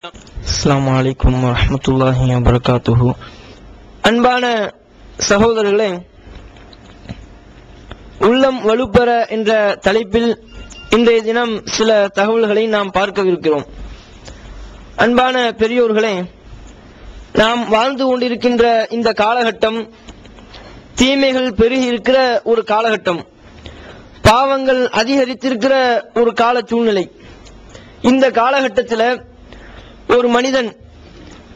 அஸ்ஸலாமு அலைக்கும் வரஹ்மத்துல்லாஹி வபரகாத்துஹு. அன்பான சகோதரர்களே, உள்ளம் வலுப்பெற என்ற தலைப்பில் இன்றைய தினம் சில தகவல்களை நாம் பார்க்கவிருக்கிறோம். அன்பான பெரியோர்களே, நாம் வாழ்ந்து கொண்டிருக்கின்ற இந்த காலகட்டம் தீமைகள் பெருகி இருக்கிற ஒரு காலகட்டம், பாவங்கள் அதிகரித்திருக்கிற ஒரு கால சூழ்நிலை. இந்த காலகட்டத்தில் ஒரு மனிதன்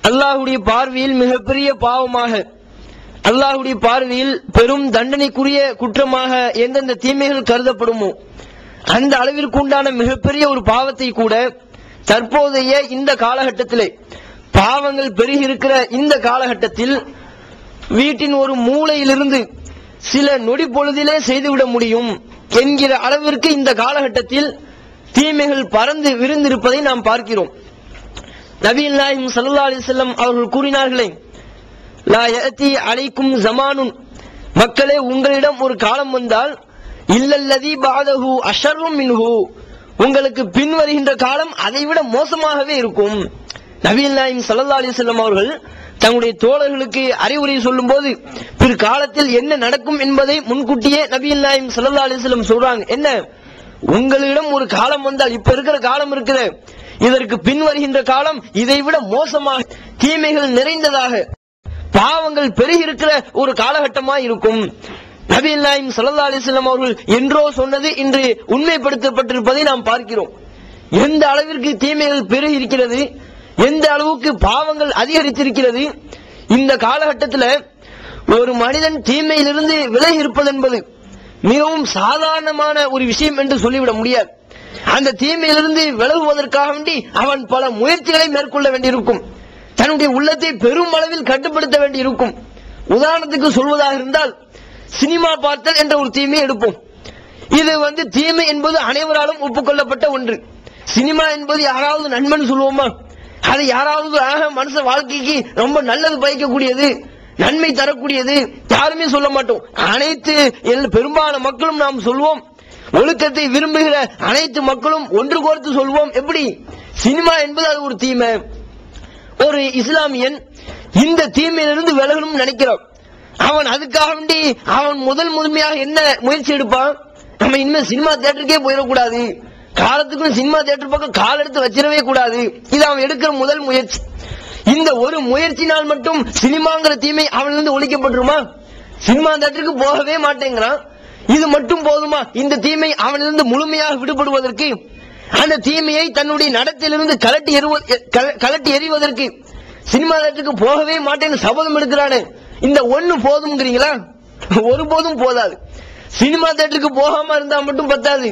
அல்லாஹ்வுடைய பார்வையில் மிகப்பெரிய பாவமாக, அல்லாஹ்வுடைய பார்வையில் பெரும் தண்டனைக்குரிய குற்றமாக எந்தெந்த தீமைகள் கருதப்படுமோ அந்த அளவிற்கு உண்டான மிகப்பெரிய ஒரு பாவத்தை கூட தற்போதைய இந்த காலகட்டத்திலே, பாவங்கள் பெருகி இருக்கிற இந்த காலகட்டத்தில் வீட்டின் ஒரு மூலையிலிருந்து சில நொடி பொழுதிலே செய்துவிட முடியும் என்கிற அளவிற்கு இந்த காலகட்டத்தில் தீமைகள் பறந்து விரிந்திருப்பதை நாம் பார்க்கிறோம். நபிகள் நாயகம் ஸல்லல்லாஹு அலைஹி வஸல்லம் அவர்கள் கூறினார்களே, லா யஅதி அலைக்கும் ஸமானுன், மக்களே உங்களிடம் ஒரு காலம் வந்தால் இல்லல்லதி பஅதஹு அஷர்ரும் மின்ஹு, உங்களுக்கு பின் வருகின்ற காலம் அதைவிட மோசமாகவே இருக்கும். நபிகள் நாயகம் ஸல்லல்லாஹு அலைஹி வஸல்லம் அவர்கள் தங்களுடைய தோழர்களுக்கு அறிவுரை சொல்லும் போது பிற்காலத்தில் என்ன நடக்கும் என்பதை முன்கூட்டியே நபிகள் நாயகம் ஸல்லல்லாஹு அலைஹி வஸல்லம் சொல்றாங்க. என்ன, உங்களிடம் ஒரு காலம் வந்தால், இப்ப இருக்கிற காலம் இருக்கிற, இதற்கு பின் வருகின்ற காலம் இதைவிட மோசமாக தீமைகள் நிறைந்ததாக, பாவங்கள் பெருகி இருக்கிற ஒரு காலகட்டமா இருக்கும். நபிகள் நாயகம் ஸல்லல்லாஹு அலைஹி வஸல்லம் அவர்கள் என்றோ சொன்னது இன்று உண்மைப்படுத்தப்பட்டிருப்பதை நாம் பார்க்கிறோம். எந்த அளவிற்கு தீமைகள் பெருகி இருக்கிறது, எந்த அளவுக்கு பாவங்கள் அதிகரித்திருக்கிறது. இந்த காலகட்டத்தில் ஒரு மனிதன் தீமையிலிருந்து விலகி இருப்பது என்பது மிகவும் சாதாரணமான ஒரு விஷயம் என்று சொல்லிவிட முடியாது. அந்த தீமையிலிருந்து விலகுவதற்காக வேண்டி அவன் பல முயற்சிகளை மேற்கொள்ள வேண்டியிருக்கும். தன்னுடைய உள்ளத்தை பெரும் அளவில் கட்டுப்படுத்த வேண்டியிருக்கும். உதாரணத்துக்கு சொல்வதாக இருந்தால், சினிமா பார்த்தல் என்ற ஒரு தீமையை எடுப்போம். இது தீமை என்பது அனைவராலும் ஒப்புக்கொள்ளப்பட்ட ஒன்று. சினிமா என்பது யாராவது நண்பன் சொல்லுவோமா? அது யாராவது மனுஷ வாழ்க்கைக்கு ரொம்ப நல்லது பயக்கக்கூடியது, நன்மை தரக்கூடியது யாருமே சொல்ல மாட்டோம். அனைத்து பெரும்பாலான மக்களும் நாம் சொல்வோம். ஒழுக்கத்தை விரும்புகிற அனைத்து மக்களும் ஒன்று கோர்த்து சொல்வோம். எப்படி? சினிமா என்பது அது ஒரு தீமை. ஒரு இஸ்லாமியன் இந்த தீமையிலிருந்து விலகணும் நினைக்கிறான். அவன் அதுக்காக வேண்டி அவன் முதன்மையாக என்ன முயற்சி எடுப்பான்? நம்ம இனிமேல் சினிமா தியேட்டருக்கே போயிடக்கூடாது, காலத்துக்கும் சினிமா தியேட்டர் பக்கம் கால் எடுத்து வச்சிடவே கூடாது. இது அவன் எடுக்கிற முதல் முயற்சி. இந்த ஒரு முயற்சினால் மட்டும் சினிமாங்கிற தீமை அவனிலிருந்து ஒழிக்கப்பட்டுருமா? சினிமா தியேட்டருக்கு போகவே மாட்டேங்கிறான், இது மட்டும் போதுமா இந்த தீமை அவனிலிருந்து முழுமையாக விடுபடுவதற்கு? அந்த தீமையை தன்னுடைய நடத்திலிருந்து கலட்டி எறிவதற்கு சினிமா தியேட்டருக்கு போகவே மாட்டேன்னு சபதம் எடுக்கிறானே, இந்த ஒண்ணு போதும்ங்கிறீங்களா? ஒருபோதும் போதாது. சினிமா தியேட்டருக்கு போகாம இருந்தா மட்டும் பத்தாது.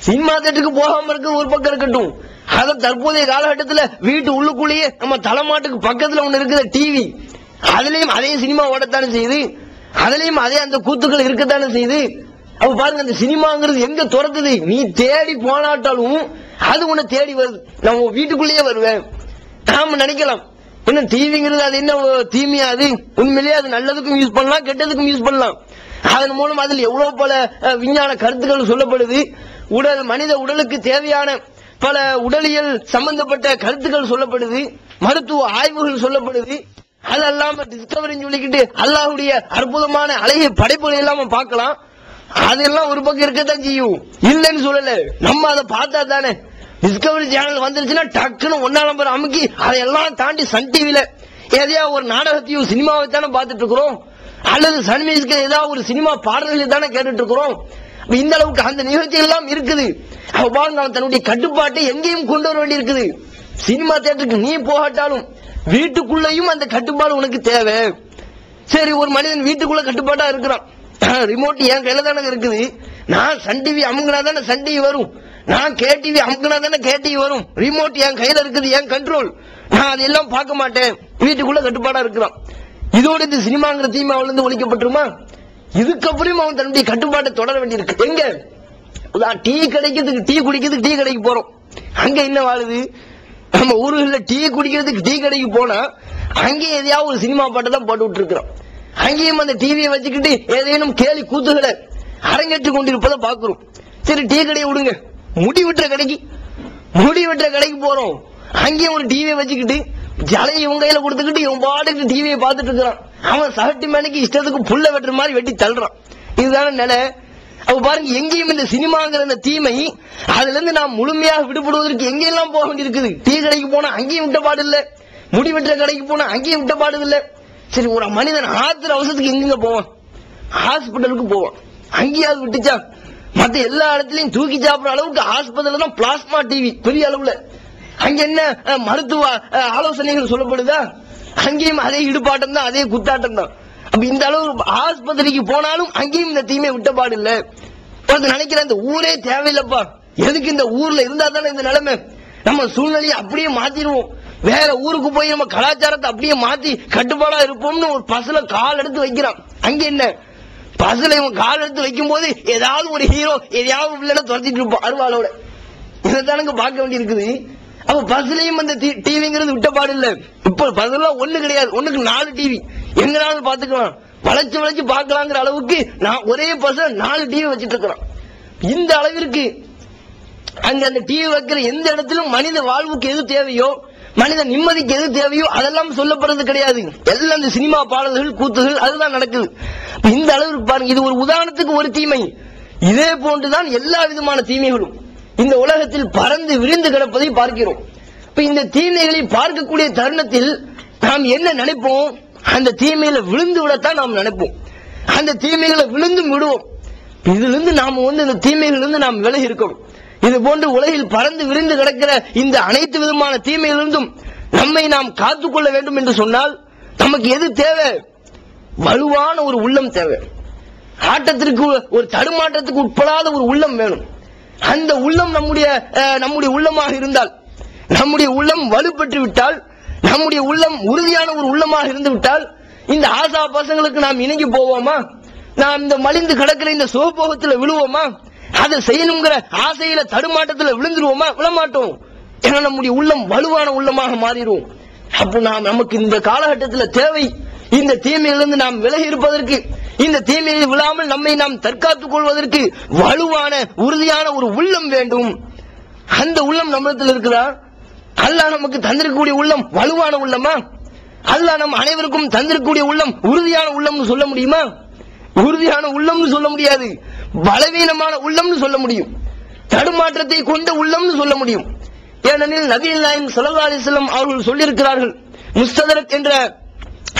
சினிமா தியேட்டருக்கு போகாம இருக்க ஒரு பக்கம் இருக்கட்டும், அத தற்போதைய காலகட்டத்தில் வீட்டு உள்ளுக்குள்ளேயே நம்ம தலைமாட்டுக்கு பக்கத்துல ஒண்ணு இருக்குது டிவி, அதுலயும் அதே சினிமா ஓடத்தானே செய்யுது, அதுலயும் அதே அந்த கூத்துக்கள் இருக்கத்தானே செய்யுது. அப்ப பாருங்க, அந்த சினிமாங்கிறது எங்க துரத்துது? நீ தேடி போனாட்டாலும் அது உன்னை தேடி வருது. நான் வீட்டுக்குள்ளேயே வருவேன். நாம நினைக்கலாம், என்ன டிவிங்கிறது அது என்ன தீமையா? அது உண்மையிலேயே அது நல்லதுக்கும் யூஸ் பண்ணலாம், கெட்டதுக்கும் யூஸ் பண்ணலாம். அதன் மூலம் அதில் எவ்வளவு பல விஞ்ஞான கருத்துக்கள் சொல்லப்படுது. மனித உடலுக்கு தேவையான பல உடலியல் சம்பந்தப்பட்ட கருத்துக்கள் சொல்லப்படுது, மருத்துவ ஆய்வுகள் சொல்லப்படுது. அதெல்லாம் டிஸ்கவரின்னு சொல்லிக்கிட்டு அல்லாஹ்வுடைய அற்புதமான அழகிய படைப்புகளை எல்லாம் பார்க்கலாம். அதெல்லாம் ஒரு பக்கம் இருக்கத்தான் செய்யும், இல்லைன்னு சொல்லல. நம்ம அதை பார்த்தா தானே, டிஸ்கவரி சேனல் வந்துருச்சுன்னா டக்குன்னு 1 நம்பர் அமுக்கி அதையெல்லாம் தாண்டி சன் டிவில எதையா ஒரு நாடகத்தையும் சினிமாவை தானே பார்த்துட்டு இருக்கிறோம், அல்லது சன் மியூசிக்ல ஏதாவது ஒரு சினிமா பாடல்களை தானே கேட்டுட்டு இருக்கிறோம். இந்த அளவுக்கு அந்த நிகழ்ச்சிகள் எல்லாம் இருக்குது. பாருங்க, அவன் தன்னுடைய கட்டுப்பாட்டை எங்கேயும் கொண்டு வர வேண்டி இருக்குது. சினிமா தியேட்டருக்கு நீ போகாட்டாலும் வீட்டுக்குள்ளேயும் அந்த கட்டுப்பாடு உனக்கு தேவை. சரி, ஒரு மனிதன் வீட்டுக்குள்ள கட்டுப்பாட்டா இருக்கிறான். ரிமோட் என் கையில தானே இருக்குது, நான் சன் டிவி அமுங்கினா தானே சன் டிவி வரும், நான் கே டிவி அமுங்கினா தானே கே டிவி வரும். ரிமோட் என் கையில இருக்குது, என் கண்ட்ரோல், நான் அதெல்லாம் பார்க்க மாட்டேன். வீட்டுக்குள்ள கட்டுப்பாடா இருக்கிறான். இதோட இந்த சினிமாங்கிற தீமை அவள் இருந்து ஒழிக்கப்பட்டுருமா? இதுக்கப்புறம் அவன் தன்னுடைய கட்டுப்பாட்டை தொடர வேண்டியிருக்கு. எங்க டீ கிடைக்கிறதுக்கு, டீ குடிக்கிறதுக்கு டீ கடைக்கு போறோம், அங்க என்ன வாழுது? நம்ம ஊர்களில் டீ குடிக்கிறதுக்கு டீ கடைக்கு போனா அங்கே எதையாவது ஒரு சினிமா பாட்டை தான் போட்டு விட்டு இருக்கிறோம். அங்கேயும் அந்த டிவியை வச்சுக்கிட்டு ஏதேனும் கேலி கூத்துகளை அரங்கேற்றி கொண்டிருப்பதை பார்க்கிறோம். சரி, டீ கடையை விடுங்க, முடி வெட்டுற கடைக்கு போறோம், அங்கேயும் ஒரு டிவியை வச்சுக்கிட்டு ஜலையை இவங்க கையில கொடுத்துக்கிட்டு இவன் பாட்டுக்கு டிவியை பார்த்துட்டு இருக்கிறான். அவன் சகட்டி மேனைக்கு இஷ்டத்துக்கு புல்ல வெட்டுற மாதிரி வெட்டி தள்ளுறான். இதுதான நிலை. அப்ப பாருங்க, எங்கேயும் இந்த சினிமாங்கிற இந்த தீமை அதுல இருந்து நாம் முழுமையாக விடுபடுவதற்கு எங்கெல்லாம் போக வேண்டியிருக்குது. டீ கடைக்கு போனா அங்கேயும் விட்டப்பாடு இல்ல, முடி வெட்டுற கடைக்கு போனா அங்கேயும் விட்டப்பாடு இல்ல. சரி, ஒரு மனிதன் ஆத்திர அவசரத்துக்கு எங்க போவான்? ஹாஸ்பிட்டலுக்கு போவான், அங்கேயாவது விட்டுச்சா? மத்த எல்லா இடத்துலயும் தூக்கி சாப்பிடுற அளவுக்கு ஹாஸ்பிட்டல் தான் பிளாஸ்மா டிவி பெரிய அளவுல. அங்க என்ன மருத்துவ ஆலோசனைகள் சொல்லப்படுதா? அங்கேயும் அதே இடுபாட்டம் தான், அதே குத்தாட்டம் தான். அப்ப இந்த அளவு ஆஸ்பத்திரிக்கு போனாலும் அங்கேயும் இந்த தீமை விட்டப்பாடு இல்ல. நினைக்கிற இந்த ஊரே தேவையில்லப்பா, எதுக்கு இந்த ஊர்ல இருந்தா தானே இந்த நிலைமை? நம்ம சூழ்நிலையை அப்படியே மாத்திடுவோம், வேற ஊருக்கு போய் நம்ம கலாச்சாரத்தை அப்படியே மாத்தி கட்டுப்பாடா இருப்போம்னு ஒரு பஸ்ல கால் எடுத்து வைக்கிறான். அங்க என்ன பஸ்ல இவன் கால் எடுத்து வைக்கும் போது ஏதாவது ஒரு ஹீரோ எதையாவது உள்ள துரத்திட்டு இருப்பான் அருவாளோட. இதைத்தானுங்க பார்க்க வேண்டி இருக்குது. அப்ப பஸ்லயும் அந்த டிவிங்கிறது விட்டப்பாடு இல்ல. இப்ப பஸ்ல ஒண்ணு கிடையாது, ஒண்ணுக்கு 4 டிவி எங்கனாலும் பாத்துக்கலாம், வளைச்சு வளைச்சு பார்க்கலாங்கிற அளவுக்கு நான் ஒரே பஸ்ல 4 டிவி வச்சிட்டு இருக்கிறான். இந்த அளவிற்கு அங்க அந்த டிவி வைக்கிற எந்த இடத்திலும் மனித வாழ்வுக்கு எது தேவையோ, மனித நிம்மதிக்கு எது தேவையோ அதெல்லாம் சொல்லப்படுறது கிடையாது. எல்லாம் இந்த சினிமா பாடல்கள் கூத்துகள் அதுதான் நடக்குது. இந்த அளவுக்கு பாருங்க, இது ஒரு உதாரணத்துக்கு ஒரு தீமை. இதே போன்றுதான் எல்லா விதமான தீமைகளும் இந்த உலகத்தில் பறந்து விரிந்து கிடப்பதை பார்க்கிறோம். இப்ப இந்த தீமைகளை பார்க்கக்கூடிய தருணத்தில் நாம் என்ன நினைப்போம்? அந்த தீமையில விழுந்து விடத்தான் நாம் நினைப்போம். அந்த தீமைகளை விழுந்தும் விடுவோம். இதுல இருந்து நாம இந்த தீமைகளிலிருந்து நாம் விலகி இருக்கணும். இது போன்று உலகில் பறந்து விரிந்து கிடக்கிற இந்த அனைத்து விதமான தீமையிலிருந்தும் நம்மை நாம் காத்துக்கொள்ள வேண்டும் என்று சொன்னால் நமக்கு எது தேவை? வலுவான ஒரு உள்ளம் தேவை. ஆட்டத்திற்கு ஒரு தடுமாற்றத்துக்கு உட்படாத ஒரு உள்ளம் வேணும். அந்த உள்ளம் நம்முடைய உள்ளமாக இருந்தால், நம்முடைய உள்ளம் வலுப்பெற்று விட்டால், நம்முடைய உள்ளம் உறுதியான ஒரு உள்ளமாக இருந்து விட்டால், இந்த ஆசா பசங்களுக்கு நாம் இணங்கி போவோமா? நாம் இந்த மலிந்து கிடக்கிற இந்த சோபோகத்தில் விழுவோமா? அதை செய்யணுங்கிற ஆசையில தடுமாட்டத்தில் விழுந்துருவோமா? விழமாட்டோம். ஏன்னா நம்முடைய உள்ளம் வலுவான உள்ளமாக மாறிடுவோம். அப்போ நமக்கு இந்த காலகட்டத்தில் தேவை இந்த தீமையிலிருந்து நாம் விலகி இருப்பதற்கு, இந்த தீமையில் விழாமல் நம்மை நாம் தற்காத்துக் கொள்வதற்கு வலுவான உறுதியான ஒரு உள்ளம் வேண்டும். அந்த உள்ளம் நம்மிடத்தில் இருக்குதா? அல்லாஹ் நமக்கு தந்திருக்கக்கூடிய உள்ளம் வலுவான உள்ளமா? அல்லாஹ் நம் அனைவருக்கும் தந்திருக்கக்கூடிய உள்ளம் உறுதியான உள்ளம்னு சொல்ல முடியுமா? உறுதியான உள்ளம்னு சொல்ல முடியாது, பலவீனமான உள்ளம்னு சொல்ல முடியும், தடுமாற்றத்தை கொண்ட உள்ளம்னு சொல்ல முடியும். ஏனெனில் நபிகள் நாயகம் ஸல்லல்லாஹு அலைஹி வஸல்லம் அவர்கள் சொல்லியிருக்கிறார்கள். முஸ்ததரக் என்ற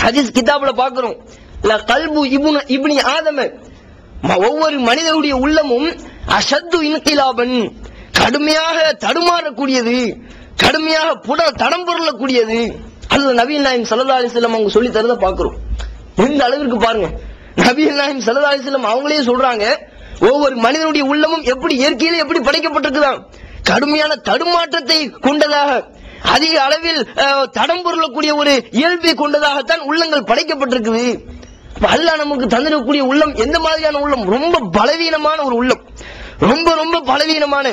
ஹதீஸ் கிதாபுல பார்க்கிறோம், கல்பு இப்னி ஆதம, ஒவ்வொரு மனிதனுடைய உள்ளமும் அஷத்து இன்கிலாபன், கடுமையாக தடுமாறக்கூடியது, கடுமையாக தடம் பொருளக்கூடியது. அது நபிகள் நாயகம் ஸல்லல்லாஹு அலைஹி வஸல்லம் அவங்க சொல்லி தரத பார்க்கிறோம். எந்த அளவிற்கு பாருங்க, நபிகள் நாயகம் ஸல்லல்லாஹு அலைஹி வஸல்லம் அவங்களே சொல்றாங்க, ஒவ்வொரு மனிதனுடைய உள்ளமும் எப்படி இயற்கையில எப்படி படைக்கப்பட்டிருக்குதான், கடுமையான தடுமாற்றத்தை கொண்டதாக, அதிக அளவில் தடம் பொருளக்கூடிய ஒரு இயல்பை கொண்டதாகத்தான் உள்ளங்கள் படைக்கப்பட்டிருக்குது. அல்லாஹ் நமக்கு தந்திரக்கூடிய உள்ளம் எந்த மாதிரியான உள்ளம்? ரொம்ப பலவீனமான ஒரு உள்ளம், ரொம்ப ரொம்ப பலவீனமான.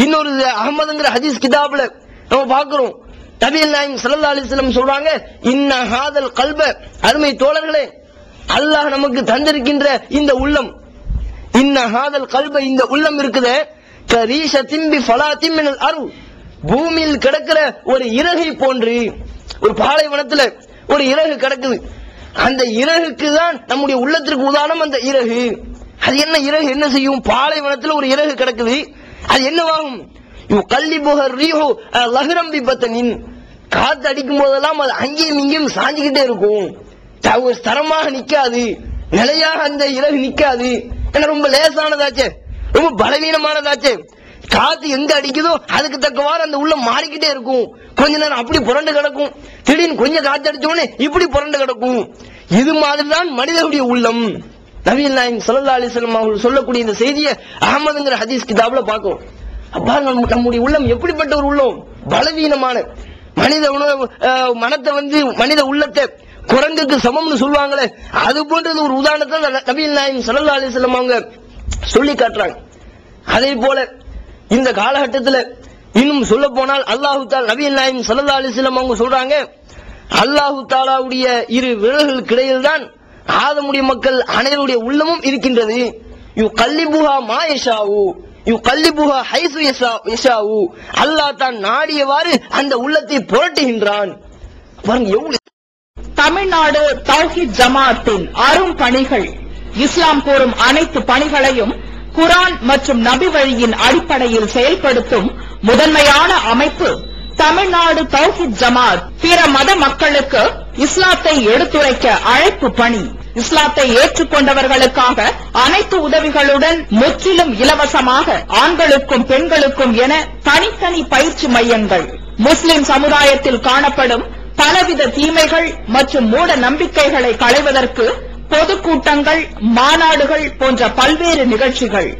இன்னொரு அஹ்மதுங்கிற ஹதீஸ் கிதாபுல நம்ம பார்க்கிறோம், நபிகள் நாயகம் ஸல்லல்லாஹு அலைஹி வஸல்லம் சொல்றாங்க, இன்ன ஹாதல் கல்ப, அருமை தோழர்களே, அல்லாஹ் நமக்கு தந்திருக்கின்ற இந்த உள்ளம், இன்ன ஹாதல் கல்ப, இந்த உள்ளம் இருக்குதே, கரீஷத்தின் பி ஃபலாத்தின் மினல் அர்த், பூமியில் கிடக்கிற ஒரு இறகை போன்று. ஒரு பாலைவனத்துல ஒரு இறகு கிடக்குது, அந்த இறகுக்கு தான் நம்முடைய உள்ளத்திற்கு உதாரணம் அந்த இறகு. அது என்ன இறகு என்ன செய்யும்? பாலைவனத்துல ஒரு இறகு கிடக்குது, அது என்னவாகும்? கல்லிபுகர் ரீஹு லஹரம் பி பத்தனின், காத்து அடிக்கும் போதெல்லாம் அது அங்கேயும் இங்கேயும் சாஞ்சிக்கிட்டே இருக்கும், தரமாக நிக்காது, நிலையாக அந்த இறகு நிக்காது. ஏன்னா ரொம்ப லேசானதாச்சே, ரொம்ப பலவீனமானதாச்சே, காத்து எங்க அடிக்குதோ அதுக்கு தக்கவாறு அந்த உள்ள மாறிக்கிட்டே இருக்கும். கொஞ்ச நேரம் அப்படி புரண்டு கிடக்கும், திடீர்னு கொஞ்சம் காத்து அடிச்சோடனே இப்படி புரண்டு கிடக்கும். இது மாதிரிதான் மனிதனுடைய உள்ளம். நபிகள் நாயகம் ஸல்லல்லாஹு அலைஹி வஸல்லம் அவர்கள் சொல்லக்கூடிய இந்த செய்தியை அஹ்மதுங்கிற ஹதீஸ் கிதாபுல பார்க்கிறோம். அப்பா நம்முடைய உள்ளம் எப்படிப்பட்ட ஒரு உள்ளம்? பலவீனமான மனித மனத்தை மனித உள்ளத்தை குரங்குக்கு சமம்னு சொல்லுவாங்களே, அது போன்றது ஒரு உதாரணத்தை நபிகள் நாயகம் ஸல்லல்லாஹு அலைஹி வஸல்லம் அவங்க சொல்லி காட்டுறாங்க. அதே போல இந்த காலகட்டத்தில் இன்னும் சொல்ல போனால் அல்லாஹு தஆலா, நபிகள் நாயகம் ஸல்லல்லாஹு அலைஹி வஸல்லம் அவங்க சொல்றாங்க, அல்லாஹு தஆலாவுடைய இரு விரல்களுக்கு இடையில் தான் ஆதமுடைய மக்கள் அனைவருடைய உள்ளமும் இருக்கின்றது. யுகல்லிபுஹா மா யஷாஉ, யுகல்லிபுஹா ஹைசு யஷாஉ, அல்லாஹ் தான் நாடியவாறு அந்த உள்ளத்தை புரட்டுகின்றான். தமிழ்நாடு தௌஹீத் ஜமாஅத்தின் அரும் பணிகள். இஸ்லாம் கூறும் அனைத்து பணிகளையும் குர்ஆன் மற்றும் நபி வழியின் அடிப்படையில் செயல்படுத்தும் முதன்மையான அமைப்பு தமிழ்நாடு தௌஹீத் ஜமாஅத். பிற மத மக்களுக்கு இஸ்லாத்தை எடுத்துரைக்க அழைப்பு பணி. இஸ்லாத்தை ஏற்றுக்கொண்டவர்களுக்காக அனைத்து உதவிகளுடன் முற்றிலும் இலவசமாக ஆண்களுக்கும் பெண்களுக்கும் என தனித்தனி பயிற்சி மையங்கள். முஸ்லிம் சமுதாயத்தில் காணப்படும் பலவித தீமைகள் மற்றும் மூட நம்பிக்கைகளை களைவதற்கு பொதுக்கூட்டங்கள், மாநாடுகள் போன்ற பல்வேறு நிகழ்ச்சிகள்.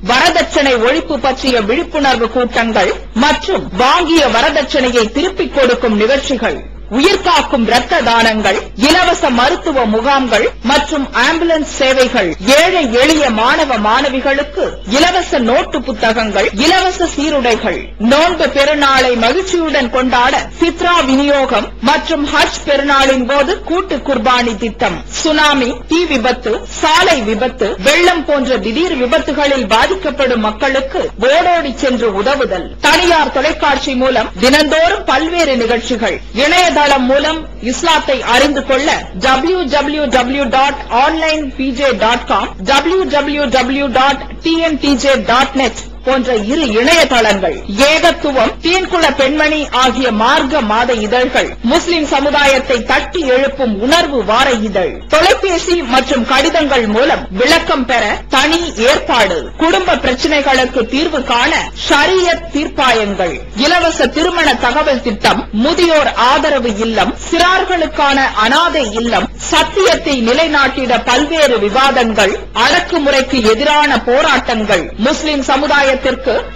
வரதட்சணை ஒழிப்பு பற்றிய விழிப்புணர்வு கூட்டங்கள் மற்றும் வாங்கிய வரதட்சணையை திருப்பிக் கொடுக்கும் நிகழ்ச்சிகள். உயிர்காக்கும் இரத்த தானங்கள், இலவச மருத்துவ முகாம்கள் மற்றும் ஆம்புலன்ஸ் சேவைகள். ஏழை எளிய மாணவ மாணவிகளுக்கு இலவச நோட்டு புத்தகங்கள், இலவச சீருடைகள். நோன்பு பெருநாளை மகிழ்ச்சியுடன் கொண்டாட ஃபித்ரா விநியோகம் மற்றும் ஹஜ் பெருநாளின் போது கூட்டு குர்பானி திட்டம். சுனாமி, தீ விபத்து, சாலை விபத்து, வெள்ளம் போன்ற திடீர் விபத்துகளில் பாதிக்கப்படும் மக்களுக்கு ஓடோடி சென்று உதவுதல். தனியார் தொலைக்காட்சி மூலம் தினந்தோறும் பல்வேறு நிகழ்ச்சிகள். இணையதளம் மூலம் இஸ்லாத்தை அறிந்து கொள்ள www.onlinepj.com, www.tntj.net போன்ற இரு இணையதளங்கள். ஏகத்துவம், தீன்குல பெண்மணி ஆகிய மார்க்க மாத இதழ்கள். முஸ்லிம் சமுதாயத்தை தட்டி எழுப்பும் உணர்வு வார இதழ். தொலைபேசி மற்றும் கடிதங்கள் மூலம் விளக்கம் பெற தனி ஏற்பாடு. குடும்ப பிரச்சினைகளுக்கு தீர்வு காண ஷரியத் தீர்ப்பாயங்கள். இலவச திருமண தகவல் திட்டம், முதியோர் ஆதரவு இல்லம், சிறார்களுக்கான அனாதை இல்லம். சத்தியத்தை நிலைநாட்டிட பல்வேறு விவாதங்கள். அடக்குமுறைக்கு எதிரான போராட்டங்கள். முஸ்லிம் சமுதாயத்திற்கு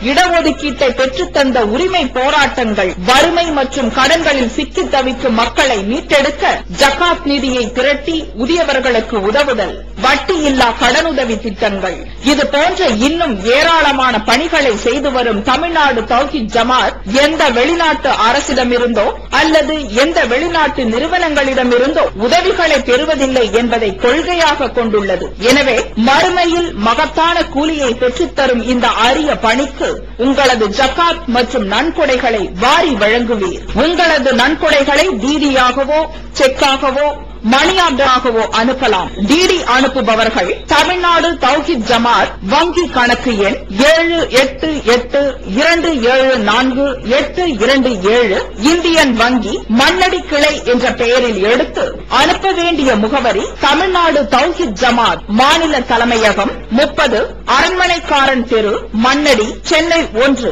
இடஒதுக்கீட்டை பெற்றுத்தந்த உரிமை போராட்டங்கள். வறுமை மற்றும் கடன்களில் சிக்கி தவிக்கும் மக்களை மீட்டெடுக்க ஜகாத் நிதியை திரட்டி உரியவர்களுக்கு உதவுதல். வட்டியில்லா கடனுதவி திட்டங்கள். இது போன்ற இன்னும் ஏராளமான பணிகளை செய்து வரும் தமிழ்நாடு தௌஹீத் ஜமாஅத் எந்த வெளிநாட்டு அரசிடமிருந்தோ அல்லது எந்த வெளிநாட்டு நிறுவனங்களிடமிருந்தோ உதவிகளை பெறுவதில்லை என்பதை கொள்கையாக கொண்டுள்ளது. எனவே மறுமையில் மகத்தான கூலியை பெற்றுத்தரும் இந்த அரிய பணிக்கு உங்களது ஜகாத் மற்றும் நன்கொடைகளை வாரி வழங்குவீர். உங்களது நன்கொடைகளை டிடியாகவோ, செக்காகவோ, மணி ஆர்டராகவோ அனுப்பலாம். டிடி அனுப்புபவர்கள் தமிழ்நாடு தௌஹீத் ஜமாஅத் வங்கி கணக்கு எண் 7882748827 இந்தியன் வங்கி மண்ணடி கிளை என்ற பெயரில் எடுத்து அனுப்ப வேண்டிய முகவரி தமிழ்நாடு தௌஹீத் ஜமாஅத் மாநில தலைமையகம் 30 அரண்மனைக்காரன் தெரு, மண்ணடி, சென்னை 1.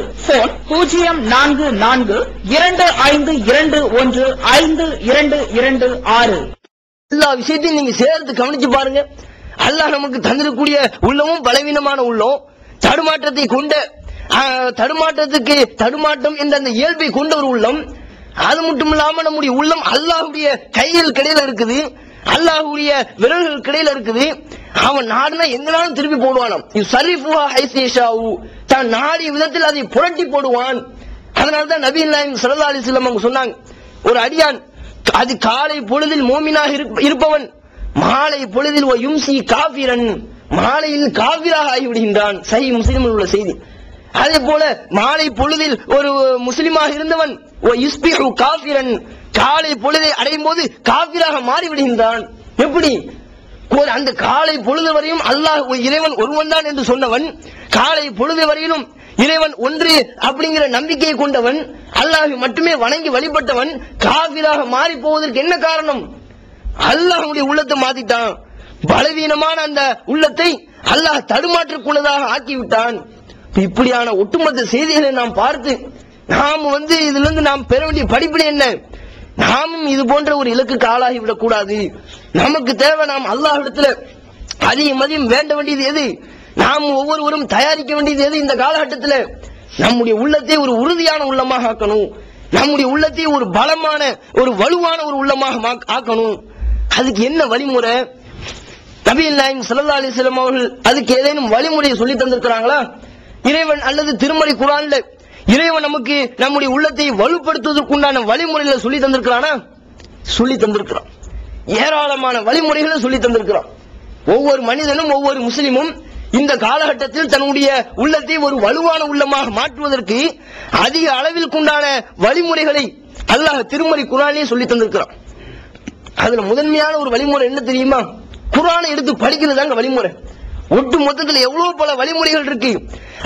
போன் 044225215226. எல்லா விஷயத்தையும் நீங்க சேர்த்து கவனிச்சு பாருங்க. அல்லாஹ் நமக்கு தந்திருக்கூடிய உள்ளமும் பலவீனமான உள்ளம், தடுமாற்றத்தை கொண்ட தடுமாட்டம் என்ற அந்த இயல்பை கொண்ட ஒரு உள்ளம். அது மட்டும் இல்லாம நம்முடைய உள்ளம் அல்லாஹ்வுடைய கைகள் கிடையில இருக்குது, அல்லாஹ்வுடைய விரல்கள் கிடையில இருக்குது. அவன் நாடுனா எங்கனாலும் திருப்பி போடுவானாம். யுஸர்ரிஃபுஹா ஹைஸு யஷாஉ, தான் நாடிய விதத்தில் அதை புரட்டி போடுவான். அதனால்தான் நபி நாயகம் ஸல்லல்லாஹு அலைஹி வஸல்லம் அவங்க சொன்னாங்க, ஒரு அடியான் அது காலை பொழுதில் மோமினாக இருப்பவன் மாலை பொழுதில் யும்சி காஃபிரன், மாலையில் காஃபிராக ஆகிவிடுகின்றான். சஹீஹ் முஸ்லிமில் உள்ள செய்தி. அதே போல மாலை பொழுதில் ஒரு முஸ்லிமாக இருந்தவன் யுஸ்பிஹு காஃபிரன், காலை பொழுதை அடையும் போது காஃபிராக மாறிவிடுகின்றான். எப்படி? அந்த காலை பொழுது வரையும் அல்லாஹ் இறைவன் ஒருவன் தான் என்று சொன்னவன், காலை பொழுது வரையிலும் இறைவன் ஒன்று அப்படிங்கிற நம்பிக்கையை கொண்டவன், அல்லாஹ் மட்டுமே வணங்கி வழிபட்டவன் காஃபிராக மாறி போவதற்கு என்ன காரணம்? அல்லாஹ்வுடைய உள்ளத்தை மாத்திட்டான். பலவீனமான அந்த உள்ளத்தை அல்லாஹ் தடுமாற்றக்குள்ளதாக ஆக்கிவிட்டான். இப்படியான ஒட்டுமொத்த செய்திகளை நாம் பார்த்து நாம் இதிலிருந்து நாம் பெற வேண்டிய படிப்பினை என்ன? நாமும் இது போன்ற ஒரு இலக்குக்கு ஆளாகிவிடக் கூடாது. நமக்கு தேவை, நாம் அல்லாஹ்விடத்துல அதிகம் வேண்ட வேண்டியது எது? நாம் ஒவ்வொருவரும் தயாரிக்க வேண்டியது எது? இந்த காலகட்டத்தில் நம்முடைய உள்ளத்தை ஒரு உறுதியான உள்ளமாக ஆக்கணும். நம்முடைய உள்ளத்தை ஒரு பலமான, ஒரு வலுவான ஒரு உள்ளமாக ஆக்கணும். அதுக்கு என்ன வழிமுறை? நபிகள் நாயகம் ஸல்லல்லாஹு அலைஹி வஸல்லம் அவர்கள் அதுக்கு ஏதேனும் வழிமுறையை சொல்லி தந்திருக்கிறாங்களா? இறைவன் அல்லது திருமறை குர்ஆன்ல இறைவன் நமக்கு நம்முடைய உள்ளத்தை வலுப்படுத்துவதற்குண்டான வழிமுறைகளை சொல்லி தந்திருக்கிறானா? சொல்லி தந்திருக்கிறான். ஏராளமான வழிமுறைகளை சொல்லி தந்திருக்கிறான். ஒவ்வொரு மனிதனும், ஒவ்வொரு முஸ்லிமும் இந்த காலகட்டத்தில் தன்னுடைய உள்ளத்தை ஒரு வலுவான உள்ளமாக மாற்றுவதற்கு அதிக அளவில் கொண்டான வழிமுறைகளை அல்லாஹ் திருமறை குர்ஆனிலே சொல்லி தந்திருக்கிறான். அதுல முதன்மையான ஒரு வழிமுறை என்ன தெரியுமா? குர்ஆனை எடுத்து படிக்கிறதாங்க வழிமுறை. ஒட்டு மொத்தத்தில் எவ்வளவு பல வழிமுறைகள் இருக்கு.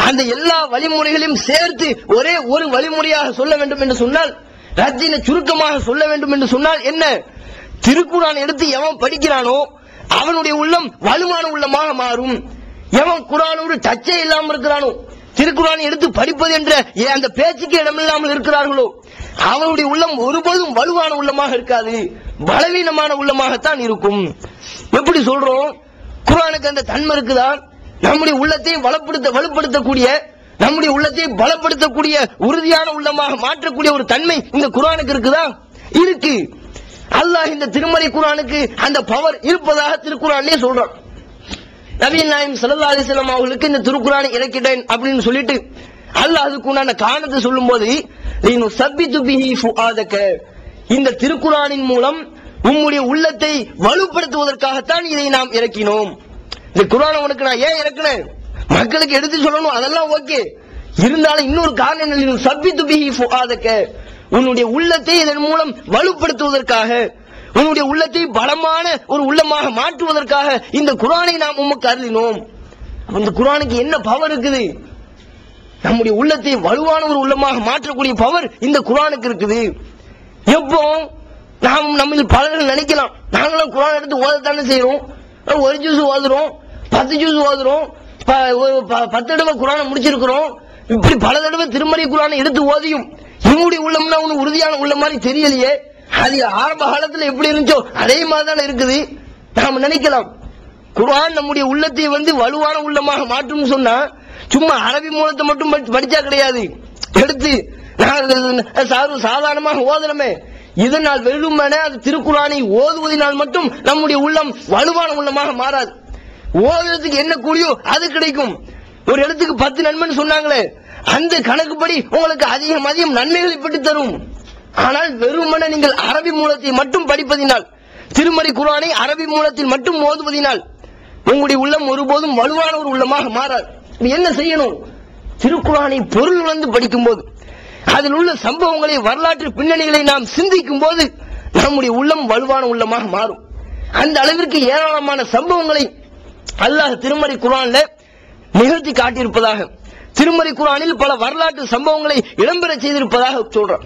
அந்த எல்லா வழிமுறைகளையும் சேர்த்து ஒரே ஒரு வழிமுறையாக சொல்ல வேண்டும் என்று சொன்னால், ரத்தின சுருக்கமாக சொல்ல வேண்டும் என்று சொன்னால் என்ன? திருக்குர்ஆன் எடுத்து எவன் படிக்கிறானோ அவனுடைய உள்ளம் வலுவான உள்ளமாக மாறும். எவன் குர்ஆனோடு டச்சே இல்லாமல் இருக்கிறானோ, திருக்குர்ஆனை எடுத்து படிப்பது என்ற அந்த பேச்சுக்கு இடமில்லாமல் இருக்கிறார்களோ, அவனுடைய உள்ளம் ஒருபோதும் வலுவான உள்ளமாக இருக்காது, பலவீனமான உள்ளமாகத்தான் இருக்கும். எப்படி சொல்றோம்? குர்ஆனுக்கு அந்த தன்மை இருக்குதா? நம்முடைய உள்ளத்தை வலுப்படுத்தக்கூடிய, நம்முடைய உள்ளத்தை பலப்படுத்தக்கூடிய, உறுதியான உள்ளமாக மாற்றக்கூடிய ஒரு தன்மை இந்த குர்ஆனுக்கு இருக்குதா? இருக்கு. அல்லாஹ் இந்த திருமறை குர்ஆனுக்கு அந்த பவர் இருப்பதாக திருக்குர்ஆனிலே சொல்றான். நபிகள் நாயகம் ஸல்லல்லாஹு அலைஹி வஸல்லம் அவர்களுக்கு இந்த திருக்குர்ஆனை இறக்கிட்டேன் அப்படின்னு சொல்லிட்டு அல்லாஹ் அதுக்கு உண்டான காரணத்தை சொல்லும்போது, லினுஸப்பிது பிஹி ஃபுஆதக, இந்த திருக்குர்ஆனின் மூலம் உம்முடைய உள்ளத்தை வலுப்படுத்துவதற்காகத்தான் இதை நாம் இறக்கினோம். இந்த குர்ஆனை உனக்கு நான் ஏன் இறக்கினேன்? மக்களுக்கு எடுத்து சொல்லணும், அதெல்லாம் ஓகே. இருந்தாலும் இன்னொரு காரணம் என்ன? லினுஸப்பிது பிஹி ஃபுஆதக, உன்னுடைய உள்ளத்தை இதன் மூலம் வலுப்படுத்துவதற்காக, உன்னுடைய உள்ளத்தை பலமான ஒரு உள்ளமாக மாற்றுவதற்காக இந்த குர்ஆனை நாம் உமக்கு அருளினோம். அந்த குர்ஆனுக்கு என்ன பவர் இருக்குது? நம்முடைய உள்ளத்தை வலுவான ஒரு உள்ளமாக மாற்றக்கூடிய பவர் இந்த குர்ஆனுக்கு இருக்குது. எப்போ நாம் நம்ம பலர்கள் நினைக்கலாம், நாங்களும் குர்ஆன் எடுத்து ஓதத்தானே செய்யறோம், ஒரு ஜூஸ் ஓதுறோம், 10 ஜூஸ் ஓதுறோம், 10 தடவை குர்ஆனை முடிச்சிருக்கிறோம், இப்படி பல தடவை திருமறை குர்ஆனை எடுத்து ஓதியும் நம்முடைய உள்ளம்னா ஒண்ணு உறுதியான உள்ள மாதிரி தெரியலையே, அது ஆரம்ப காலத்துல எப்படி இருந்துச்சோ அதே மாதிரி தானே இருக்குது நாம நினைக்கலாம். குர்ஆன் நம்முடைய உள்ளத்தை வலுவான உள்ளமாக மாற்றும் சொன்னா சும்மா அரபி மூலத்தை மட்டும் படிச்சா கிடையாது, எடுத்து சாதாரணமாக ஓதனமே. இதனால் வெறுமன அது திருக்குர்ஆனை ஓதுவதனால் மட்டும் நம்முடைய உள்ளம் வலுவான உள்ளமாக மாறாது. ஓதுறதுக்கு என்ன கூலியோ அது கிடைக்கும். ஒரு இடத்துக்கு 10 நன்மைன்னு சொன்னாங்களே, அந்த கணக்குப்படி உங்களுக்கு அதிகம் நன்மைகளை பெற்று தரும். ஆனால் வெறுமன நீங்கள் அரபி மூலத்தை மட்டும் படிப்பதினால், திருமறை குர்ஆனை அரபி மூலத்தில் மட்டும் ஓதுவதினால் உங்களுடைய உள்ளம் ஒருபோதும் வலுவான ஒரு உள்ளமாக மாறாது. என்ன செய்யணும்? திருக்குர்ஆனை பொருள் உணர்ந்து படிக்கும் போது, அதில் உள்ள சம்பவங்களை, வரலாற்று பின்னணிகளை நாம் சிந்திக்கும் போது நம்முடைய உள்ளம் வலுவான உள்ளமாக மாறும். அந்த அளவிற்கு ஏராளமான சம்பவங்களை அல்லாஹ் திருமறை குர்ஆன்ல நிகழ்த்தி காட்டியிருப்பதாக, திருமறை குர்ஆனில் பல வரலாற்று சம்பவங்களை இடம்பெற செய்திருப்பதாக சொல்றான்.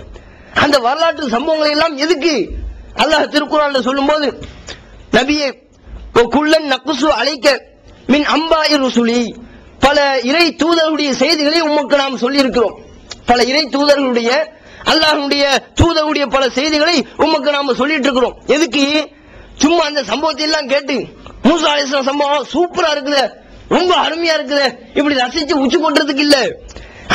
அந்த வரலாற்று சம்பவங்களை எல்லாம் எதுக்கு அல்லாஹ் திருக்குர்ஆன்ல சொல்லும்போது, நபியே குல்லன் நக்ஸு அலைக்க மின் அம்பாஇ ருசுலி, பல இறை தூதர்களுடைய செய்திகளை உமக்கு நாம் சொல்லி இருக்கிறோம். பல இறை தூதர்களுடைய, அல்லாஹ்வுடைய தூதருடைய பல செய்திகளை உமக்கு நாம சொல்லிட்டு இருக்கிறோம். எதுக்கு? சும்மா அந்த சம்பவத்தை எல்லாம் கேட்டு, மூசா அலைஹிஸ்ஸலாம் சம்பவம் சூப்பரா இருக்குது, ரொம்ப அருமையா இருக்குது, இப்படி ரசிச்சு உச்சி கொட்டுறதுக்கு இல்ல.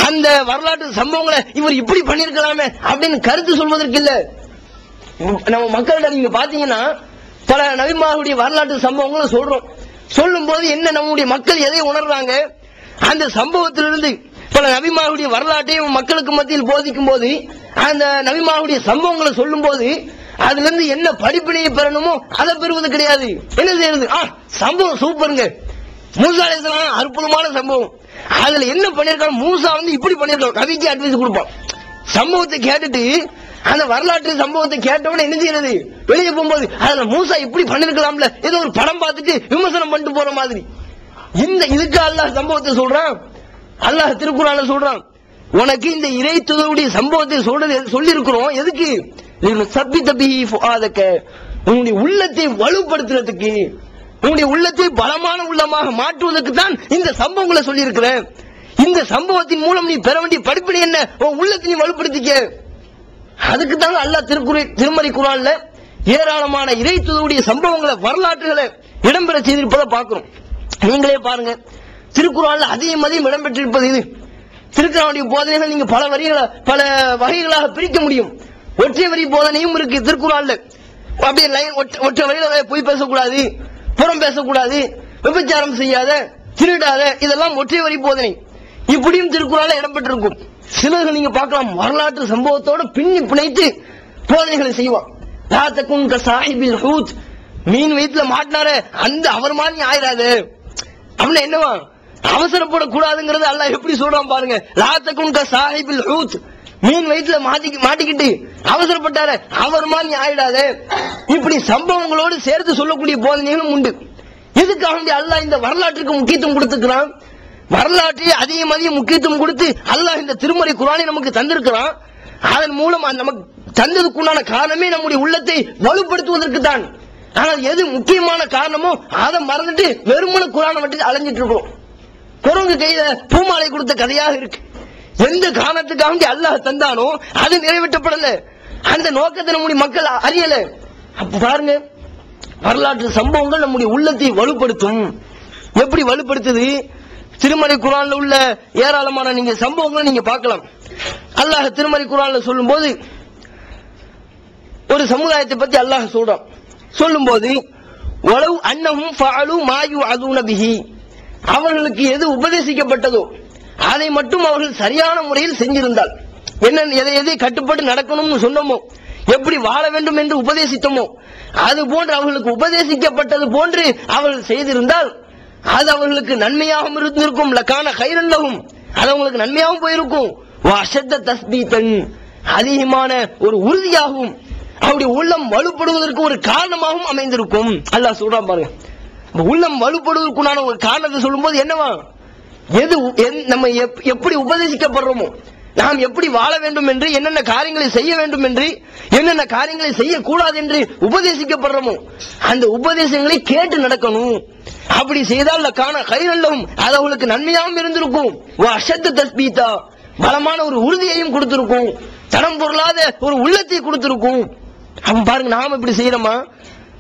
அந்த வரலாற்று சம்பவங்களை இவர் இப்படி பண்ணிருக்கலாமே அப்படின்னு கருத்து சொல்வதற்கு இல்ல. நம்ம மக்களிடம் நீங்க பாத்தீங்கன்னா பல நபிமார்களுடைய வரலாற்று சம்பவங்களை சொல்றோம். சொல்லும் போது என்ன, நம்முடைய மக்கள் எதை உணர்றாங்க? அந்த சம்பவத்திலிருந்து பல நபிமார்களுடைய வரலாற்றையும் மக்களுக்கு மத்தியில் போதிக்கும் போது, அந்த நபிமார்களுடைய சம்பவங்களை சொல்லும் போது அதுல இருந்து என்ன படிப்பினையை பெறணுமோ அதை பெறுவது கிடையாது. என்ன செய்யறது? சம்பவம் சூப்பருங்க, மூசா அலைஹிஸ்ஸலாம் அற்புதமான சம்பவம், அதுல என்ன பண்ணிருக்காங்க, மூசா இப்படி பண்ணிருக்காங்க, நபிக்கு அட்வைஸ் கொடுப்பான். சம்பவத்தை கேட்டுட்டு அந்த வரலாற்று சம்பவத்தை கேட்டவன என்ன செய்யறது? வெளியே போகும்போது அதுல மூசா இப்படி பண்ணிருக்கலாம்ல, ஏதோ ஒரு படம் பார்த்துட்டு விமர்சனம் பண்ணிட்டு போற மாதிரி. இதுக்கு அல்லாஹ் சம்பவத்தை சொல்றான். அல்லாஹ் திருக்குர்ஆன்ல சொல்றான், உனக்கு இந்த இறை தூதருடைய சம்பவத்தை சொல்லி இருக்கிறோம். எதுக்கு? லினுஸப்பித பிஹி ஃபுஆதக, உன்னுடைய உள்ளத்தை வலுப்படுத்துறதுக்கு, உன்னுடைய உள்ளத்தை பலமான உள்ளமாக மாற்றுவதற்கு தான் இந்த சம்பவங்களை சொல்லி இருக்கிறேன். இந்த சம்பவத்தின் மூலம் நீ பெற வேண்டிய படிப்பினை என்ன? உன் உள்ளத்தை நீ வலுப்படுத்திக்க. அதுக்கு தாங்க அல்லாஹ் திருமறை குர்ஆன்ல ஏராளமான இறை தூதருடைய சம்பவங்களை, வரலாற்றுகளை இடம்பெற செய்திருப்பதை பார்க்கிறோம். நீங்களே பாருங்க, திருக்குர்ஆன்ல அதிகம் இடம்பெற்றிருப்பது இது. திருக்குர்ஆனுடைய போதனைகள் நீங்க பல வகைகளாக பிரிக்க முடியும். ஒற்றை வரி போதனையும் இருக்கு திருக்குர்ஆன்ல. அப்படியே லைன் ஒற்றை வரியில போய் பேசக்கூடாது, புறம் பேசக்கூடாது, விபச்சாரம் செய்யாத, திருடாத, இதெல்லாம் ஒற்றை வரி போதனை. இப்படியும் திருக்குர்ஆன்ல இடம்பெற்றிருக்கும். சிலர்கள் நீங்க பார்க்கலாம், வரலாற்று சம்பவத்தோட பின்னி பிணைத்து போதனைகளை செய்வான். லா தகுன் கஸாஹிபில் ஹூத், மீன் வயித்துல மாட்டினார அந்த அவர் மாதிரி ஆயிராது. அப்படின்னா என்னவா? அவசரப்படக்கூடாதுங்கிறது அல்லாஹ் எப்படி சொல்றான் பாருங்க. லா தகுன் க சாஹிபில் ஹூத், மீன் வயிற்றுல மாட்டிக்கிட்டு அவசரப்பட்டாரு அவர் மாதிரி நீ ஆயிடாத. இப்படி சம்பவங்களோடு சேர்த்து சொல்லக்கூடிய போதனைகளும் உண்டு. எதுக்காக அல்லாஹ் இந்த வரலாற்றுக்கு முக்கியத்துவம் கொடுத்துக்கிறான்? வரலாற்றை அதிகம் முக்கியத்துவம் கொடுத்து அல்லாஹ் இந்த திருமறை குர்ஆனை நமக்கு தந்திருக்கிறான். அதன் மூலம் நமக்கு தந்ததுக்குண்டான காரணமே நம்முடைய உள்ளத்தை வலுப்படுத்துவதற்கு தான். ஆனால் எது முக்கியமான காரணமோ அதை மறந்துட்டு வெறுமன குர்ஆனை மட்டும் அலைஞ்சிட்டு இருக்கோம். குரங்கு கையில பூமாலை கொடுத்த கதையாக இருக்கு. எந்த காரணத்துக்காக அல்லாஹ் தந்தானோ அது நிறைவேற்றப்படல. அந்த நோக்கத்தை நம்முடைய மக்கள் அறியல. அப்ப பாருங்க, வரலாற்று சம்பவங்கள் நம்முடைய உள்ளத்தை வலுப்படுத்தும். எப்படி வலுப்படுத்துது? திருமறை குர்ஆன்ல உள்ள ஏராளமான நீங்க சம்பவங்களை நீங்க பார்க்கலாம். அல்லாஹ் திருமறை குர்ஆன்ல சொல்லும்போது ஒரு சமுதாயத்தை பத்தி அல்லாஹ் சொல்றான். சொல்லும்போது வலவ் அன்னஹும் ஃபஅலு மா யுஅதுன பிஹி, அவர்களுக்கு எது உபதேசிக்கப்பட்டதோ அதை மட்டும் அவர்கள் சரியான முறையில் செஞ்சிருந்தால், என்ன எதை கட்டுப்பட்டு நடக்கணும்னு சொன்னோமோ, எப்படி வாழ வேண்டும் என்று உபதேசித்தோமோ அது போன்று அவர்களுக்கு உபதேசிக்கப்பட்டது போன்று அவர்கள் செய்திருந்தால் அது அவர்களுக்கு நன்மையாகவும் இருந்திருக்கும். லகான கைரன் லஹும், அது அவங்களுக்கு நன்மையாகவும் போயிருக்கும். வஅஷத்த தஸ்பீதன், அதிகமான ஒரு உறுதியாகவும் அவருடைய உள்ளம் வலுப்படுவதற்கு ஒரு காரணமாகவும் அமைந்திருக்கும். அல்லாஹ் சொல்றான் பாருங்க. உள்ளம் வலுப்படுவதற்குண்டான ஒரு காரணத்தை சொல்லும்போது என்னவா, எது நம்ம எப்படி உபதேசிக்கப்படுறோமோ, நாம் எப்படி வாழ வேண்டும் என்று, என்னென்ன காரியங்களை செய்ய வேண்டும் என்று, என்னென்ன காரியங்களை செய்யக்கூடாது என்று உபதேசிக்கப்படுறோமோ அந்த உபதேசங்களை கேட்டு நடக்கணும். அப்படி செய்தால் காண கைரல்லவும், அது அவங்களுக்கு நன்மையாகவும் இருந்திருக்கும். வஅஷத்த தஸ்பீதா, பலமான ஒரு உறுதியையும் கொடுத்திருக்கும். தடம் பொருளாத ஒரு உள்ளத்தை கொடுத்திருக்கும். அவன் பாருங்க, நாம் இப்படி செய்யறோமா?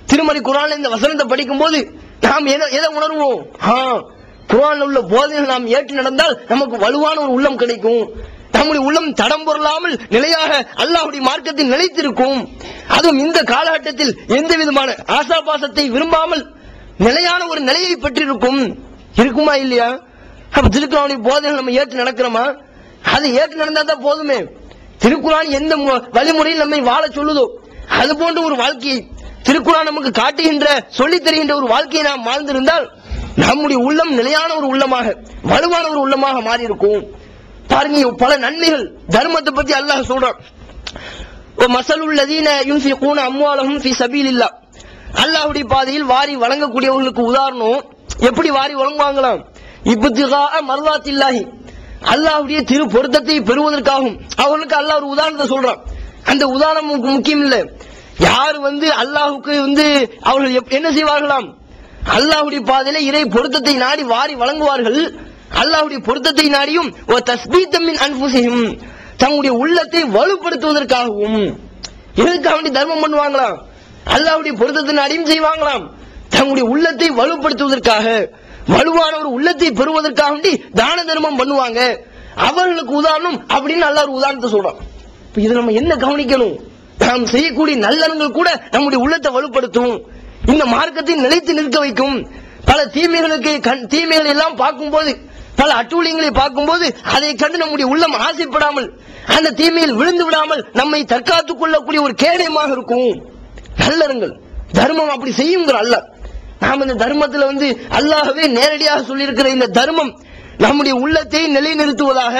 திருமறை குர்ஆன்ல இந்த வசனத்தை படிக்கும் போது நாம் எதை உணர்வோம்? குர்ஆன்ல உள்ள போதனைகள் நாம் ஏற்று நடந்தால் நமக்கு வலுவான ஒரு உள்ளம் கிடைக்கும். நம்முடைய உள்ளம் தடம் பொருளாமல் நிலையாக அல்லாஹ்வுடைய மார்க்கத்தில் நிலைத்திருக்கும். அதுவும் இந்த காலகட்டத்தில் எந்த விதமான ஆசாபாசத்தை விரும்பாமல் நிலையான ஒரு நிலையை பெற்றிருக்கும். இருக்குமா இல்லையா? அப்ப திருக்குர்ஆனுடைய போதனைகள் நம்ம ஏற்று நடக்கிறோமா? அது ஏற்று நடந்தா தான் போதுமே. திருக்குர்ஆன் எந்த வழிமுறையில் நம்மை வாழ சொல்லுதோ அது போன்ற ஒரு வாழ்க்கையை திருக்குர்ஆன் நமக்கு காட்டுகின்ற, சொல்லித் தருகின்ற ஒரு வாழ்க்கையை நாம் வாழ்ந்திருந்தால் நம்முடைய உள்ளம் நிலையான ஒரு உள்ளமாக, வலுவான ஒரு உள்ளமாக மாறி இருக்கும். பாருங்க, பல நன்மைகள் தர்மத்தை பத்தி அல்லாஹ் சொல்றான். மஸலுல் லதீன யுன்ஃபிகூன அம்வாலஹும் ஃபீ ஸபீலில்லாஹ், அல்லாஹ்வுடைய பாதையில் வாரி வழங்கக்கூடியவர்களுக்கு உதாரணம். எப்படி வாரி வழங்குவாங்களாம்? இப்திகா மர்லாத்தில்லாஹி, அல்லாஹ்வுடைய திரு பொருத்தத்தை பெறுவதற்காகவும் அவர்களுக்கு அல்லாஹ் ஒரு உதாரணத்தை சொல்றான். அந்த உதாரணம் முக்கியம் இல்லை. யார் அல்லாஹ்வுக்கு அவர்கள் என்ன செய்வார்களாம்? அல்லாஹ்வுடைய பாதையில இறை பொருத்தத்தை நாடி வாரி வழங்குவார்கள். அல்லாஹ்வுடைய பொருத்தத்தை நாடியும் தஸ்பீத்தம் மின் அன்ஃபுஸிஹிம், தங்களுடைய உள்ளத்தை வலுப்படுத்துவதற்காகவும். எதுக்காக வேண்டி தர்மம் பண்ணுவாங்களாம்? அல்லாஹ்வுடைய பொருத்தத்தை நாடியும் செய்வாங்களாம். தங்களுடைய உள்ளத்தை வலுப்படுத்துவதற்காக, வலுவான ஒரு உள்ளத்தை பெறுவதற்காக வேண்டி தான தர்மம் பண்ணுவாங்க. அவர்களுக்கு உதாரணம் அப்படின்னு அல்லாஹ் ஒரு உதாரணத்தை சொல்றான். இது நம்ம என்ன கவனிக்கணும்? நாம் செய்யக்கூடிய நல்லறங்கள் கூட நம்முடைய உள்ளத்தை வலுப்படுத்தும். இந்த மார்க்கத்தை நிலைத்து நிற்க வைக்கும். பல தீமைகளை எல்லாம் பார்க்கும்போது, பல அட்டூழியங்களை பார்க்கும்போது அதை கண்டு நம்முடைய உள்ளம் ஆசைப்படாமல், அந்த தீமையில் விழுந்து விடாமல் நம்மை தற்காத்துக் கொள்ளக்கூடிய ஒரு கேடயமாக இருக்கும். நல்லறங்கள் தர்மம் அப்படி செய்யுங்கிற அல்லாஹ். நாம் இந்த தர்மத்துல அல்லாஹ்வே நேரடியாக சொல்லியிருக்கிற இந்த தர்மம் நம்முடைய உள்ளத்தை நிலைநிறுத்துவதாக,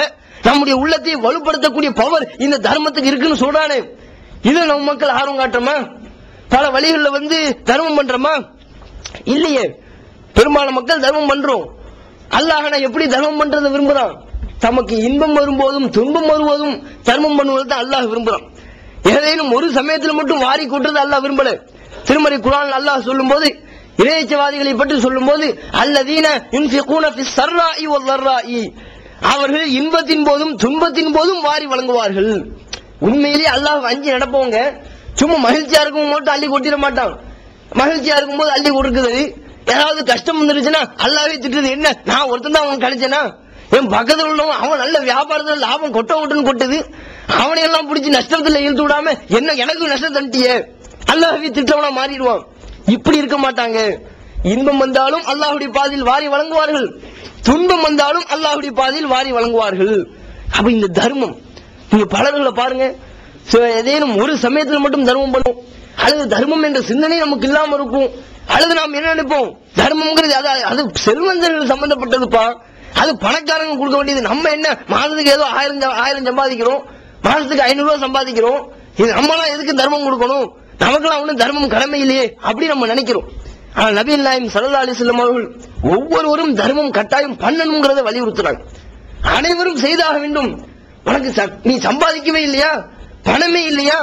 நம்முடைய உள்ளத்தை வலுப்படுத்தக்கூடிய பவர் இந்த தர்மத்துக்கு இருக்குன்னு சொல்றானே. இது நம்ம மக்கள் ஆர்வம் காட்டுறோமா? பல வழிகளில் தர்மம் பண்றோமா? இல்லையே. பெரும்பாலான மக்கள் தர்மம் பண்றோம். அல்லாஹ் எப்படி தர்மம் பண்றதை விரும்புறான்? தமக்கு இன்பம் வரும்போதும் துன்பம் வருவதும் தர்மம் பண்ணுவது தான் அல்லாஹ் விரும்புறான். ஏதேனும் ஒரு சமயத்தில் மட்டும் வாரி கூட்டுறது அல்லாஹ் விரும்பல. திருமறை குர்ஆன் அல்லாஹ் சொல்லும் போது, இறைச்சவாதிகளை பற்றி சொல்லும் போது, அல்லதீன யுன்ஃபிகூன ஃபிஸ் ஸர்ராஇ வல் ضراஇ, அவர்கள் இன்பத்தின் போதும் துன்பத்தின் போதும் வாரி வழங்குவார்கள். உண்மையிலேயே அல்லாஹ் அஞ்சி நடப்பவங்க சும்மா மகிழ்ச்சியா இருக்கும் மட்டும் அள்ளி கொட்டிட மாட்டான். மகிழ்ச்சியா இருக்கும் போது அள்ளி கொடுக்குறது, ஏதாவது கஷ்டம் வந்துருச்சுன்னா அல்லாஹ்வே திட்டுறது. என்ன, நான் ஒருத்தன் தான் அவன் கிடைச்சேனா? என் பக்கத்தில் உள்ளவன் அவன் நல்ல வியாபாரத்தில் லாபம் கொட்டுன்னு கொட்டுது, அவனையெல்லாம் பிடிச்சி நஷ்டத்துல இழுத்து விடாம என்ன எனக்கு நஷ்டம் தண்டிய அல்லாஹ்வே திட்டவனா மாறிடுவான். இப்படி இருக்க மாட்டாங்க. இன்பம் வந்தாலும் அல்லாஹ்வுடைய பாதையில் வாரி வழங்குவார்கள், துன்பம் வந்தாலும் அல்லாஹ்வுடைய பாதையில் வாரி வழங்குவார்கள். அப்ப இந்த தர்மம், நீங்க பலர்களை பாருங்க, ஏதேனும் ஒரு சமயத்தில் மட்டும் தர்மம் பண்ணும், அல்லது தர்மம் என்ற சிந்தனை நமக்கு இல்லாம இருக்கும். அல்லது நாம் என்ன நினைப்போம், தர்மம்ங்கிறது அது செல்வந்தர்கள் சம்பந்தப்பட்டதுப்பா, அது பணக்காரங்க கொடுக்க வேண்டியது. நம்ம என்ன மாதத்துக்கு ஏதோ 1000 சம்பாதிக்கிறோம், மாசத்துக்கு 500 ரூபாய் சம்பாதிக்கிறோம், இது நம்மளாம் எதுக்கு தர்மம் கொடுக்கணும், நமக்கெல்லாம் ஒன்றும் தர்மம் கடமை இல்லையே அப்படி நம்ம நினைக்கிறோம். ஆனா நபி நாயகம் ஸல்லல்லாஹு அலைஹி வஸல்லம் அவர்கள் ஒவ்வொருவரும் தர்மம் கட்டாயம் பண்ணணுங்கிறத வலியுறுத்துறாங்க. அனைவரும் செய்தாக வேண்டும். உனக்கு நீ சம்பாதிக்கவே இல்லையா, பணமே இல்லையா,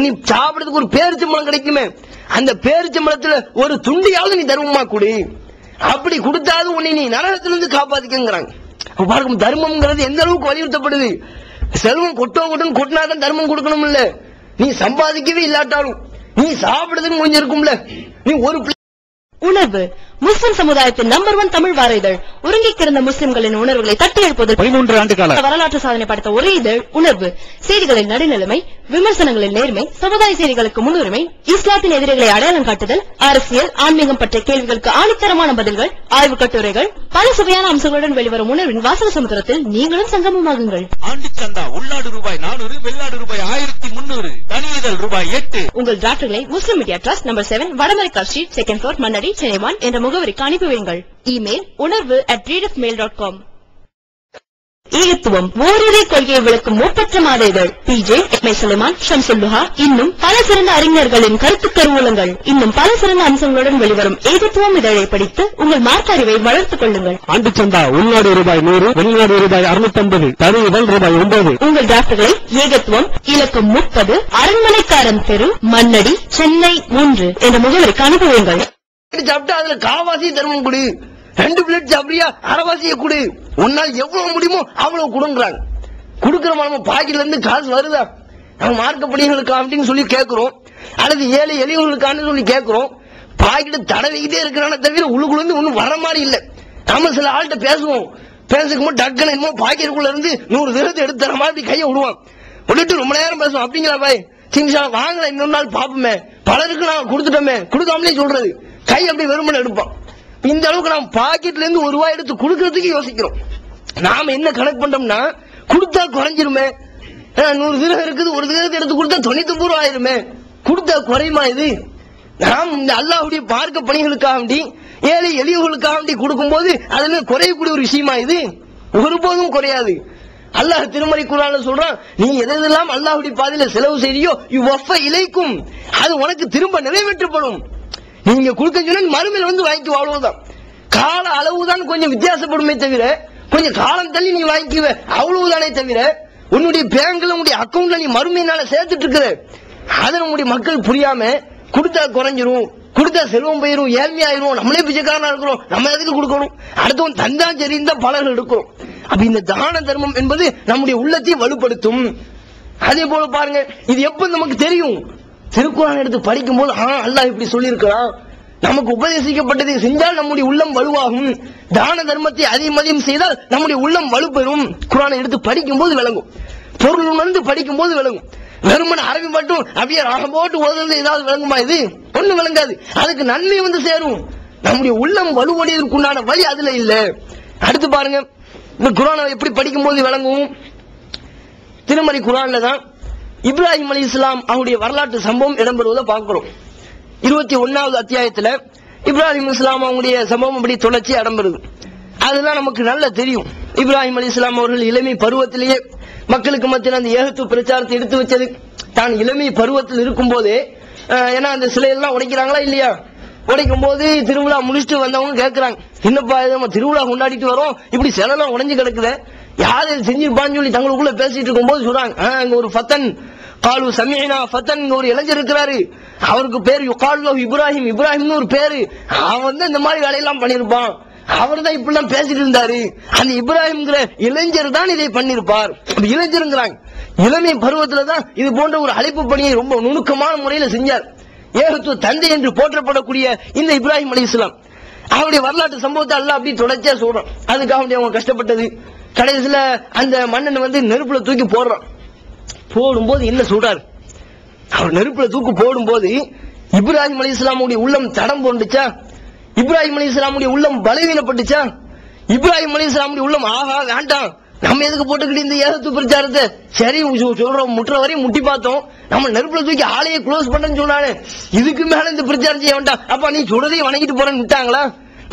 நீ சாப்பிடுறதுக்கு ஒரு பேரிச்சம்பழம் கிடைக்குமே, அந்த பேரிச்சம்பழத்துல ஒரு துண்டியாவது நீ தர்மமா கொடு, அப்படி கொடுத்தாவது உன்னை நீ நரகத்திலிருந்து காப்பாத்திக்கிறாங்க. பாருங்க, தர்மம்ங்கிறது எந்த அளவுக்கு வலியுறுத்தப்படுது. செல்வம் கொட்டினாதான் தர்மம் கொடுக்கணும் இல்ல, நீ சம்பாதிக்கவே இல்லாட்டாலும் நீ சாப்பிடுறதுக்கு கொஞ்சம் இருக்கும்ல, நீ ஒரு உணர்வு முஸ்லிம் சமுதாயத்தின் நம்பர் 1 தமிழ் வார இதழ். உறங்கி கிடந்த முஸ்லிம்களின் உணர்வுகளை தட்டி எழுப்பதில் 13 ஆண்டு கால வரலாற்று சாதனை படைத்த ஒரே இதழ் உணர்வு. செய்திகளின் நடுநிலைமை, விமர்சனங்களின் நேர்மை, சமுதாய செய்திகளுக்கு முன்னுரிமை, இஸ்லாத்தின் எதிரிகளை அடையாளம் காட்டுதல், அரசியல், ஆன்மீகம் பற்றிய கேள்விகளுக்கு ஆணித்தரமான பதில்கள், ஆய்வு கட்டுரைகள், பல சுவையான அம்சங்களுடன் வெளிவரும் உணர்வின் வாசக சமுத்திரத்தில் நீங்களும் சங்கமமாகுங்கள். ஆண்டு சந்தா உள்நாடு ரூபாய் 400, வெளிநாடு ரூபாய் 1300, தனியதழ் ரூபாய் 8. உங்கள் டிராஃப்ட்களை Muslim media trust number 7 Vadamaraikkal street, 2nd floor, Mannady, Chennai 1 என்ற முகவரிக்கு அனுப்பி வையுங்கள். Email unarvu@readofmail.com. ஈகத்துவம் ஓரிரை கொள்கையை விளக்கும் ஒப்பற்ற மாத இதழ். பிஜே, எம்ஏ சுலைமான், ஷம்சுல்லுஹா, இன்னும் பல சிறந்த அறிஞர்களின் கருத்து கருவூலங்கள், இன்னும் பல சிறந்த அம்சங்களுடன் வெளிவரும் ஏகத்துவம் இதழை படித்து உங்கள் மார்க்க அறிவை வளர்த்துக் கொள்ளுங்கள். ஆண்டு சந்தா உள்நாடு ரூபாய் 100, வெளிநாடு ரூபாய் 650, தனியதழ் ரூபாய் 9. உங்கள் டிராஃப்ட்களை ஏகத்துவம் இலக்கம் 30 அரண்மனைக்காரன் தெரு, மண்ணடி, சென்னை 3 என்ற முகவரிக்கு அனுப்பி வையுங்கள். சாப்பிட்டா அதுல காவாசி தர்மம் கொடு, 2 பிளேட் சாப்பிடுறியா அரைவாசியை கொடு, உன்னால் எவ்வளவு முடியுமோ அவ்வளவு கொடுங்கிறாங்க. கொடுக்கிற நம்ம பாக்கெட்ல இருந்து காசு வருதா, நம்ம மார்க்க பணிகளுக்கு அப்படின்னு சொல்லி கேட்கிறோம், அல்லது ஏழை எளியவர்களுக்கான சொல்லி கேட்கிறோம். பாக்கெட் தடவிக்கிட்டே இருக்கிறான தவிர உள்ளுக்குள்ள ஒன்னும் வர மாதிரி இல்ல. நம்ம சில ஆள்கிட்ட பேசுவோம், பேசும்போது டக்குன்னு என்னமோ பாக்கெட்டுக்குள்ள இருந்து 100 திரத்தை எடுத்து தர மாதிரி கையை விடுவான், விட்டுட்டு ரொம்ப நேரம் பேசுவோம். அப்படிங்களா பாய் சிங்ஷா வாங்கல இன்னொரு நாள் பாப்போமே, பலருக்கு நான் கொடுத்துட்டோமே, கொடுக்காமலே சொல்றது, கை அப்படி வெறுமனை எடுப்பான். இந்த அளவுக்கு நாம் பாக்கெட்ல இருந்து 1 ரூபாய் எடுத்து கொடுக்கறதுக்கு யோசிக்கிறோம். நாம என்ன கணக்கு பண்றோம்னா, கொடுத்தா குறைஞ்சிருமே, 100 திரகம் இருக்குது, 1 திரகத்தை எடுத்து கொடுத்தா 99 ரூபாய் ஆயிருமே, கொடுத்தா குறையுமா இது? நாம் இந்த அல்லாஹ்வுடைய மார்க்க பணிகளுக்காக வேண்டி, ஏழை எளியவர்களுக்காக வேண்டி கொடுக்கும் போது அதுல குறையக்கூடிய ஒரு விஷயமா இது? ஒருபோதும் குறையாது. அல்லாஹ் திருமறை குர்ஆன்ல சொல்றான், நீ எதெல்லாம் அல்லாஹ்வுடைய பாதையில செலவு செய்யறியோ யுவஃப இலைக்கும், அது உனக்கு திரும்ப நிறைவேற்றப்படும். நீங்க கொடுக்க சொன்னா மறுமையில் வந்து வாங்கிக்குவ, அவ்வளவுதான். கால அளவுதான் கொஞ்சம் வித்தியாசப்படுமே தவிர, கொஞ்சம் காலம் தள்ளி நீ வாங்கிக்குவ, அவ்வளவுதானே தவிர உன்னுடைய பேங்க்ல உன்னுடைய அக்கௌண்ட்ல நீ மறுமையினால சேர்த்துட்டு இருக்கிற. அதை நம்முடைய மக்கள் புரியாம கொடுத்தா குறைஞ்சிரும், கொடுத்தா செல்வம் போயிரும், ஏழ்மையாயிரும், நம்மளே பிச்சைக்காரனா இருக்கிறோம், நம்ம எதுக்கு கொடுக்கணும், அடுத்தவன் தந்தான் சரின்னு தான் பலர்கள் எடுக்கிறோம். அப்ப இந்த தான தர்மம் என்பது நம்முடைய உள்ளத்தை வலுப்படுத்தும். அதே போல பாருங்க, இது எப்ப நமக்கு தெரியும்? திருக்குர்ஆன் எடுத்து படிக்கும் போது அல்லாஹ் இப்படி சொல்லி இருக்கிறான், நமக்கு உபதேசிக்கப்பட்டதை செஞ்சால் நம்முடைய உள்ளம் வலுவாகும், தான தர்மத்தை அதிகம் செய்தால் நம்முடைய உள்ளம் வலுப்பெறும். குர்ஆனை எடுத்து படிக்கும் போது விளங்கும், பொருள் உணர்ந்து படிக்கும் போது விளங்கும். வெறுமன அரபி மட்டும் அப்படியே ராகம் போட்டு ஓதுறது ஏதாவது விளங்குமா? இது ஒண்ணு விளங்காது. அதுக்கு நன்மை வந்து சேரும். நம்முடைய உள்ளம் வலுவடைவதற்குண்டான வழி அதுல இல்ல. அடுத்து பாருங்க, இந்த குர்ஆனை எப்படி படிக்கும் போது விளங்கும்? திருமறை குர்ஆன்ல தான் இப்ராஹிம் அலைஹிஸ்ஸலாம் அவருடைய வரலாற்று சம்பவம் இடம்பெறுவதை பார்க்கிறோம். 21வது அத்தியாயத்துல இப்ராஹிம் அலைஹிஸ்ஸலாம் அவங்களுடைய சம்பவம் அப்படி தொடர்ச்சி இடம்பெறுது. அதுதான் நமக்கு நல்லா தெரியும். இப்ராஹிம் அலைஹிஸ்ஸலாம் அவர்கள் இளமை பருவத்திலேயே மக்களுக்கு மத்தியில் அந்த ஏகத்துவ பிரச்சாரத்தை எடுத்து வச்சது தான் இளமை பருவத்தில் இருக்கும் போதே. ஏன்னா அந்த சிலையெல்லாம் உடைக்கிறாங்களா இல்லையா? உடைக்கும் போது திருவிழா முடிச்சுட்டு வந்தவங்க கேட்கிறாங்க, என்னப்பா நம்ம திருவிழா கொண்டாடிட்டு வரோம், இப்படி சிலைலாம் உடைஞ்சு கிடக்குது, யாரு செஞ்சிருப்பான்னு சொல்லி தங்களுக்குள்ள பேசிட்டு இருக்கும் போது சொல்றாங்க, அங்க ஒரு ஃபத்தன் காலு சமீனா ஃபத்தன், ஒரு இளைஞர் இருக்கிறாரு, அவருக்கு பேர் யுகாலு இப்ராஹிம், இப்ராஹிம்னு ஒரு பேரு, அவன் தான் இந்த மாதிரி வேலையெல்லாம் பண்ணிருப்பான், அவர் தான் இப்படிலாம் பேசிட்டு இருந்தாரு, அந்த இப்ராஹிம்ங்கிற இளைஞர் தான் இதை பண்ணிருப்பார். இளைஞருங்கிறாங்க, இளமை பருவத்துல தான் இது போன்ற ஒரு அழைப்பு பணியை ரொம்ப நுணுக்கமான முறையில செஞ்சார். ஏகத்துவ தந்தை என்று போற்றப்படக்கூடிய இந்த இப்ராஹிம் அலைஹிஸ்ஸலாம் அவருடைய வரலாற்று சம்பவத்தை எல்லாம் அப்படி தொடர்ச்சியா சொல்றான். அதுக்காக அவங்க கஷ்டப்பட்டது. கடைசியில அந்த மன்னன் வந்து நெருப்புல தூக்கி போடுறான். போடும்போது என்ன சொல்றாரு, அவர் நெருப்புல தூக்கி போடும்போது இப்ராஹிம் அலைஹிஸ்ஸலாமுடைய உள்ளம் தடம் போண்டுச்சா? இப்ராஹிம் அலைஹிஸ்ஸலாமுடைய உள்ளம் பலவீனப்பட்டுச்சா? இப்ராஹிம் அலைஹிஸ்ஸலாமுடைய உள்ளம் ஆஹா வேண்டாம், நம்ம எதுக்கு போட்டுக்கிட்டு இந்த ஏகத்துவ பிரச்சாரத்தை, சரி சொல்றோம் முற்ற வரையும் முட்டி பார்த்தோம், நம்ம நெருப்புல தூக்கி ஆலையை க்ளோஸ் பண்ணன்னு சொன்னானே, இதுக்கு மேல இந்த பிரச்சாரம் செய்ய வேண்டாம், அப்ப நீ சொல்றதையும் வணங்கிட்டு போறேன்னு விட்டாங்களா?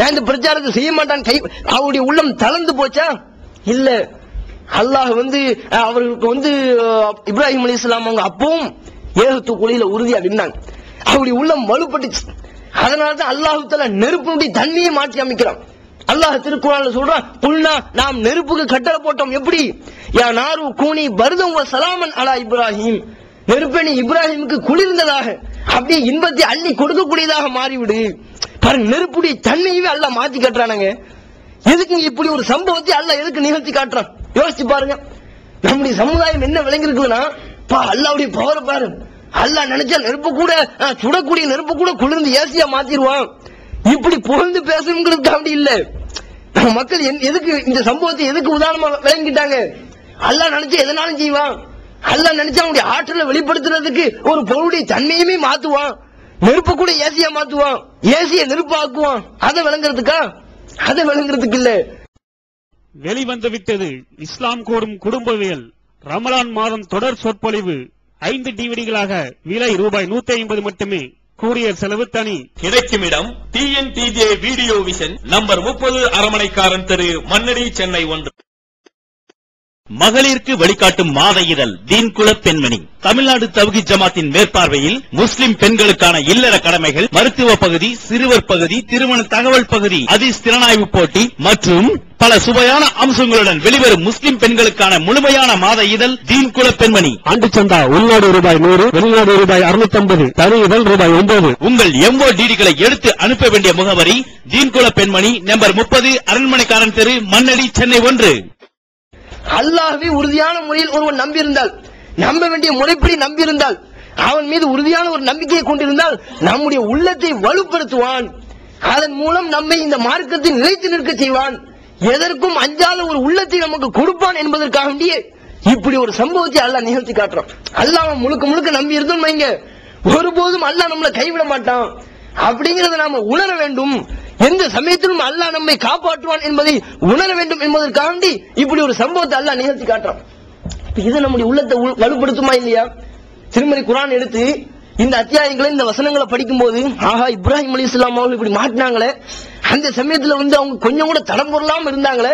நான் இந்த பிரச்சாரத்தை செய்ய மாட்டான் அவருடைய உள்ளம் தளர்ந்து போச்சா? இல்ல. அல்லாஹ் அவர்களுக்கு இப்ராஹிம் அலைஹிஸ்ஸலாம் அவங்க அப்பவும் ஏகத்துவ கொள்கையில உறுதியா நின்னாங்க. அவருடைய உள்ளம் வலுப்பட்டுச்சு. அதனாலதான் அல்லாஹ் தஆலா நெருப்புடைய தன்மையை மாற்றி அமைக்கிறான். அல்லாஹ் திருக்குர்ஆன்ல சொல்றான், புல்னா நாம் நெருப்புக்கு கட்டளை போட்டோம். எப்படி? யா நாரு கூனி பர்தம் வ சலாமன் அலா இப்ராஹிம், நெருப்பே நீ இப்ராஹிமுக்கு குளிர்ந்ததாக அப்படியே இன்பத்தை அள்ளி கொடுக்கக்கூடியதாக மாறிவிடு. பாருங்க, நெருப்புடைய தன்மையவே அல்லாஹ் மாத்தி காட்டுறானுங்க. எதுக்கு இப்படி ஒரு சம்பவத்தை அல்லாஹ் எதுக்கு நிகழ்த்தி காட்டுறான்? யோசிச்சு பாருங்க. நம்முடைய சமுதாயம் என்ன விளங்கி இருக்குன்னா, அல்லாஹ்வுடைய பவர் பாரு. அல்லாஹ் நினைச்சா நெருப்பு கூட சுடக்கூடிய நெருப்பு கூட குளிர்ந்து ஏசியா மாத்திடுவான். இப்படி புகழ்ந்து பேசணுங்கிறதுக்கு அப்படி இல்ல. நம்ம மக்கள் எதுக்கு இந்த சம்பவத்தை எதுக்கு உதாரணமா விளங்கிட்டாங்க? அல்லாஹ் நினைச்சா எதனாலும் செய்வான். அல்லாஹ் நினைச்சா அவனுடைய ஆற்றலை வெளிப்படுத்துறதுக்கு ஒரு பொருளுடைய தன்மையுமே மாத்துவான். நெருப்பு கூட ஏசியா மாத்துவான், ஏசிய நெருப்பாக்குவான். அதை விளங்குறதுக்கா? அதை விளங்குறதுக்கு இல்ல. வெளிவந்து விட்டது இஸ்லாம் கூறும் குடும்பவியல் ரமலான் மாதம் தொடர் சொற்பொழிவு 5 டிவிடிகளாக விலை ரூபாய் 150 மட்டுமே. கூரியர் செலவு தனி. கிடைக்கும் இடம் TNTJ வீடியோ விஷன், நம்பர் 30, அரமனைக்காரன் தெரு, மண்ணடி, சென்னை 1. மகளிருக்கு வழிகாட்டும் மாத இதழ் தீன்குல பெண்மணி. தமிழ்நாடு தவ்ஹீத் ஜமாத்தின் மேற்பார்வையில் முஸ்லிம் பெண்களுக்கான இல்லற கடமைகள், மருத்துவ பகுதி, சிறுவர் பகுதி, திருமண தகவல் பகுதி, ஹதீஸ் திறனாய்வு போட்டி மற்றும் பல சுவையான அம்சங்களுடன் வெளிவரும் முஸ்லிம் பெண்களுக்கான முழுமையான மாத இதழ் தீன்குல பெண்மணி. ஆண்டு சந்தா உள்நாடு ரூபாய் 100, வெளிநாடு ரூபாய் 650, தனி இதழ் ரூபாய் 9. உங்கள் MODDகளை எடுத்து அனுப்ப வேண்டிய முகவரி தீன்குல பெண்மணி, நம்பர் 30, அரண்மனைக்காரன் தெரு, மண்ணடி, சென்னை 1. அல்லாஹ்வை உறுதியான முறையில் ஒருவன் நம்பியிருந்தால், நம்ப வேண்டிய முறைப்படி நம்பியிருந்தால், அவன் மீது உறுதியான ஒரு நம்பிக்கையை கொண்டிருந்தால் நம்முடைய உள்ளத்தை வலுப்படுத்துவான். அதன் மூலம் நம்மை இந்த மார்க்கத்தில் நிலைத்து நிற்க செய்வான். எதற்கும் அஞ்சாத ஒரு உள்ளத்தை நமக்கு கொடுப்பான் என்பதற்காக வேண்டிய இப்படி ஒரு சம்பவத்தை அல்லாஹ் நிகழ்த்தி காட்டுறான். அல்லாஹ் முழுக்க முழுக்க நம்பி இருந்தோம் வைங்க, ஒருபோதும் அல்லாஹ் நம்மளை கைவிட மாட்டான் அப்படிங்கறத நாம உணர வேண்டும். எந்த சமயத்திலும் அல்லாஹ் நம்மை காப்பாற்றுவான் என்பதை உணர வேண்டும் என்பதற்காக வேண்டி இப்படி ஒரு சம்பவத்தை அல்லாஹ் நிகழ்த்தி காட்டுறான். இது நம்முடைய உள்ளத்தை வலுப்படுத்துமா இல்லையா? திருமறை குர்ஆன் எடுத்து இந்த அத்தியாயங்களை, இந்த வசனங்களை படிக்கும் போது, ஆஹா, இப்ராஹிம் அலைஹிஸ்ஸலாம் அவர்கள் இப்படி மாட்டினாங்களே, அந்த சமயத்துல அவங்க கொஞ்சம் கூட தடம்பொருளாம இருந்தாங்களே,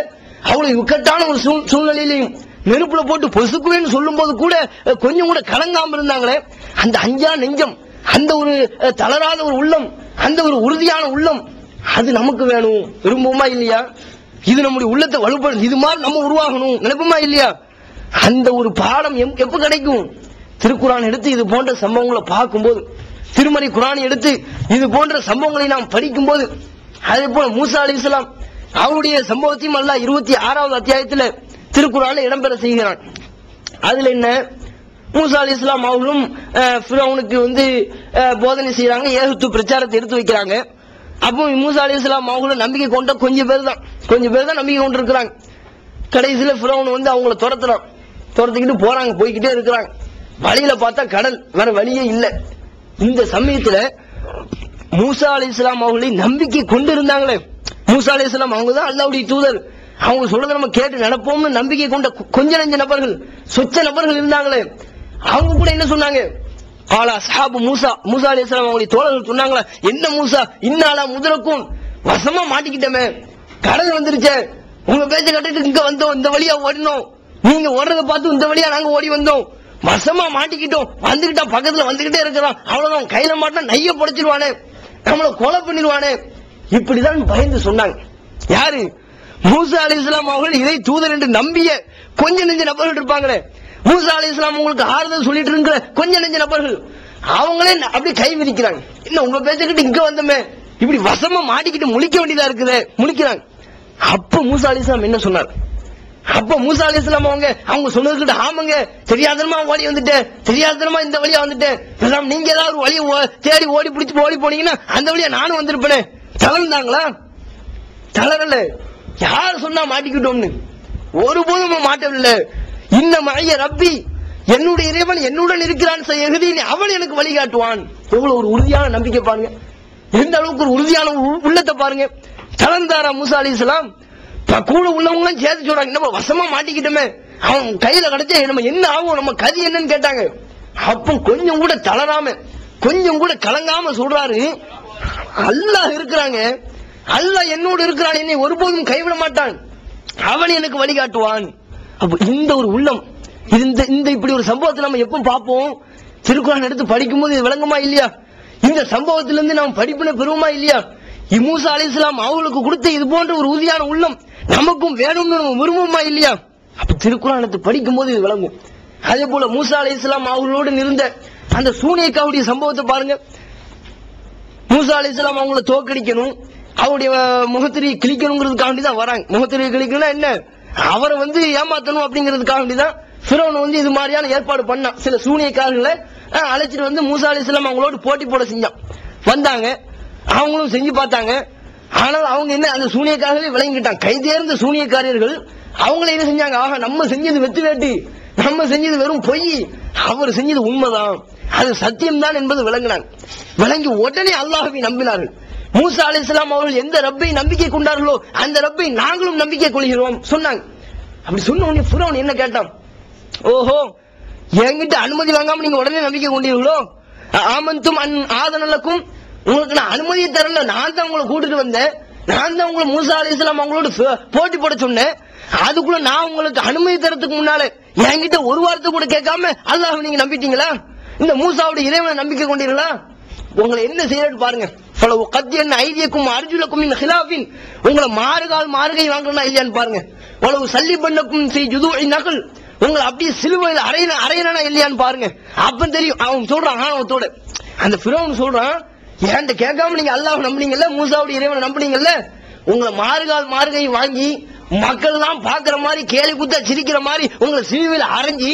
அவ்வளவு இக்கட்டான ஒரு சூழ்நிலையிலையும் நெருப்புல போட்டு பொசுக்குவேன்னு சொல்லும் போது கூட கொஞ்சம் கூட கலங்காம இருந்தாங்களே, அந்த அஞ்சா நெஞ்சம், அந்த ஒரு தளராத ஒரு உள்ளம், அந்த ஒரு உறுதியான உள்ளம், அது நமக்கு வேணும். விரும்புமா இல்லையா? இது நம்முடைய உள்ளத்தை வலுப்படும். இது மாதிரி நம்ம உருவாகணும் நினைப்போமா இல்லையா? அந்த ஒரு பாடம் எப்ப கிடைக்கும்? திருக்குர்ஆன் எடுத்து இது போன்ற சம்பவங்களை பார்க்கும்போது, திருமறை குர்ஆன் எடுத்து இது போன்ற சம்பவங்களை நாம் படிக்கும் போது, அதே போல மூசா அலைஹிஸ்ஸலாம் அவருடைய சம்பவத்தையும் அல்லாஹ் 26வது அத்தியாயத்துல திருக்குர்ஆன்ல இடம்பெற செய்கிறான். அதுல என்ன? மூசா அலைஹிஸ்ஸலாம் அவர்களும் ஃபிரௌனுக்கு போதனை செய்யறாங்க, ஏகத்துவ பிரச்சாரத்தை எடுத்து வைக்கிறாங்க. அப்போ மூசா அலைஹிஸ்ஸலாம் அவங்களும் நம்பிக்கை கொண்ட கொஞ்சம் பேர் தான் நம்பிக்கை கொண்டு இருக்கிறாங்க. கடைசியில ஃபிரௌன் அவங்கள துரத்திக்கிட்டு போறாங்க, போய்கிட்டே இருக்கிறாங்க. வழியில பார்த்தா கடல், வேற வழியே இல்லை. இந்த சமயத்துல மூசா அலைஹிஸ்ஸலாம் அவர்களை நம்பிக்கை கொண்டு இருந்தாங்களே, மூசா அலைஹிஸ்ஸலாம் அவங்க தான் அல்லாஹ்வுடைய தூதர், அவங்க சொல்றதை நம்ம கேட்டு நடப்போம்னு நம்பிக்கை கொண்ட கொஞ்ச நெஞ்ச நபர்கள், சொச்ச நபர்கள் இருந்தாங்களே, அவங்க கூட என்ன சொன்னாங்க? ஆலா சஹாபு மூசா, மூசா அலைஹிஸ்ஸலாம் அவங்களுடைய தோழர்கள் சொன்னாங்களா, என்ன மூசா இன்னாலா முதரக்கும், வசமா மாட்டிக்கிட்டமே, கடல் வந்துருச்சே, உங்க பேச்ச கட்டிட்டு இங்க வந்தோம், இந்த வழியா ஓடினோம், நீங்க ஓடுறத பார்த்து இந்த வழியா நாங்க ஓடி வந்தோம், வசமா மாட்டிக்கிட்டோம், வந்துகிட்டா பக்கத்துல வந்துகிட்டே இருக்கிறான், அவ்வளவுதான், கையில மாட்டா நைய புடைச்சிருவானே, நம்மள கொலை பண்ணிடுவானே, இப்படிதான் பயந்து சொன்னாங்க. யாரு? மூசா அலைஹிஸ்ஸலாம் அவர்கள் இறை தூதர் என்று நம்பிய கொஞ்ச நெஞ்ச நபர்கள் இருப்பாங்களே, மூசா அலைஹிஸ்ஸலாம் உங்களுக்கு ஆறுதல் சொல்லிட்டு இருக்கிற கொஞ்ச நெஞ்ச நபர்கள், அவங்களே அப்படி கை விரிக்கிறாங்க. என்ன உங்க பேச்சுக்கிட்டு இங்க வந்தோமே, இப்படி வசமா மாட்டிக்கிட்டு முழிக்க வேண்டியதா இருக்குது, முழிக்கிறாங்க. அப்ப மூசா அலைஹிஸ்ஸலாம் என்ன சொன்னார்? அப்ப மூசா அலைஹிஸ்ஸலாம் அவங்க சொன்னதுக்கிட்ட, ஆமாங்க, தெரியாதனமா ஓடி வந்துட்டேன், தெரியாதனமா இந்த வழியா வந்துட்டேன், நீங்க ஏதாவது ஒரு வழியை தேடி ஓடி பிடிச்சு ஓடி போனீங்கன்னா அந்த வழியா நானும் வந்திருப்பேனே. தளர்ந்தாங்களா? தளரல. யார் சொன்னா மாட்டிக்கிட்டோம்னு? ஒருபோதும் மாட்டவில்லை. இந்த மழைய ரப்பி, என்னுடைய இறைவன் என்னுடன் இருக்கிறான், அவன் எனக்கு வழிகாட்டுவான். எவ்வளவு ஒரு உறுதியான நம்பிக்கை பாருங்க, எந்த அளவுக்கு ஒரு உறுதியான உள்ளத்தை பாருங்க. தளர்ந்தாரா மூசா அலைஹிஸ்ஸலாம்? கூட உள்ளவங்களும் சேர்த்து சொல்றாங்க, நம்ம வசமா மாட்டிக்கிட்டோமே, அவன் கையில கிடைச்சா நம்ம என்ன ஆகும், நம்ம கதி என்னன்னு கேட்டாங்க. அப்போ கொஞ்சம் கூட தளராம, கொஞ்சம் கூட கலங்காம சொல்றாரு, அல்லாஹ் இருக்கிறாங்க, அல்லாஹ் என்னோடு இருக்கிறான், என்னை ஒருபோதும் கைவிட மாட்டான், அவன் எனக்கு வழிகாட்டுவான். அப்ப இந்த ஒரு உள்ளம், இந்த இப்படி ஒரு சம்பவத்தை நம்ம எப்ப பார்ப்போம்? திருக்குர்ஆன் எடுத்து படிக்கும் போது இது விளங்குமா இல்லையா? இந்த சம்பவத்திலிருந்து நாம் படிப்பினை பெறுவோமா இல்லையா? மூசா அலைஹிஸ்ஸலாம் அவங்களுக்கு கொடுத்த இது போன்ற ஒரு உறுதியான உள்ளம் நமக்கும் வேணும்னு நம்ம விரும்புமா இல்லையா? அப்ப திருக்குர்ஆனை படிக்கும் போது இது விளங்கும். அதே போல மூசா அலைஹிஸ்ஸலாம் அவங்களோடு இருந்த அந்த சூனியக்காவுடைய சம்பவத்தை பாருங்க. மூசா அலைஹிஸ்ஸலாம் அவங்கள தோக்கடிக்கணும், அவருடைய முகத்திரையை கிழிக்கணுங்கிறதுக்காண்டி தான் வராங்க. முகத்திரையை கிழிக்கணும்னா என்ன? அவரை ஏமாத்தணும் அப்படிங்கிறதுக்காண்டி தான் ஃபிரௌன் இது மாதிரியான ஏற்பாடு பண்ணான். சில சூனியக்காரர்களை அழைச்சிட்டு மூசா அலைஹிஸ்ஸலாம் அவங்களோட போட்டி போட செஞ்சான். வந்தாங்க, அவங்களும் செஞ்சு பார்த்தாங்க. ஆனால் அவங்க என்ன, அந்த சூனியக்காரர்களே விளங்கிட்டாங்க. கைதேர்ந்த சூனியக்காரர்கள் அவங்கள என்ன செஞ்சாங்க, ஆக நம்ம செஞ்சது வெத்து வேட்டி, நம்ம செஞ்சது வெறும் பொய், அவர் செஞ்சது உண்மைதான், அது சத்தியம்தான் என்பது விளங்கினாங்க. விளங்கி உடனே அல்லாஹ்வை நம்பினார்கள். மூசா அலைஹிஸ்ஸலாம் அவர்கள் எந்த ரப்பை நம்பிக்கை கொண்டார்களோ அந்த ரப்பை நாங்களும் நம்பிக்கை கொள்கிறோம் சொன்னாங்க. அப்படி சொன்ன உடனே ஃபிரௌன் என்ன கேட்டான், ஓஹோ என்கிட்ட அனுமதி வாங்காம நீங்க உடனே நம்பிக்கை கொண்டீர்களோ? ஆமன்தும் ஆதனலக்கும், உங்களுக்கு நான் அனுமதியை தரல, நான் தான் உங்களை கூட்டிட்டு வந்தேன், நான் தான் உங்களை மூசா அலைஹிஸ்ஸலாம் அவங்களோட போட்டி போட சொன்னேன். அதுக்குள்ள நான் உங்களுக்கு அனுமதி தரத்துக்கு முன்னால என்கிட்ட ஒரு வார்த்தை கூட கேட்காம அல்லாஹ் நீங்க நம்பிட்டீங்களா? இந்த மூசாவுடைய இறைவனை நம்பிக்கை கொண்டீர்களா? உங்களை என்ன செய்யறது பாருங்க. கத்தியன் ஐதியக்கும் அர்ஜுலக்கும் இந்த ஹிலாஃபின், உங்களை மாறுகை வாங்கணும்னா இல்லையான்னு பாருங்க. உளவு சல்லி பண்ணக்கும் ஜுது நகல், உங்களை அப்படியே சிலுவையில் அரையனா இல்லையான்னு பாருங்க. அப்ப தெரியும். அவன் சொல்றான் ஆணவத்தோட, அந்த ஃபிரௌன் சொல்றான், ஏன்ட்ட கேட்காம நீங்க அல்லாஹ் நம்பினீங்கல்ல, மூசாவுடைய இறைவனை நம்பினீங்கல்ல, உங்களை மாறுகை வாங்கி மக்கள் எல்லாம் பாக்குற மாதிரி கேலி குத்த சிரிக்கிற மாதிரி உங்களை சிலுவையில் அரைஞ்சி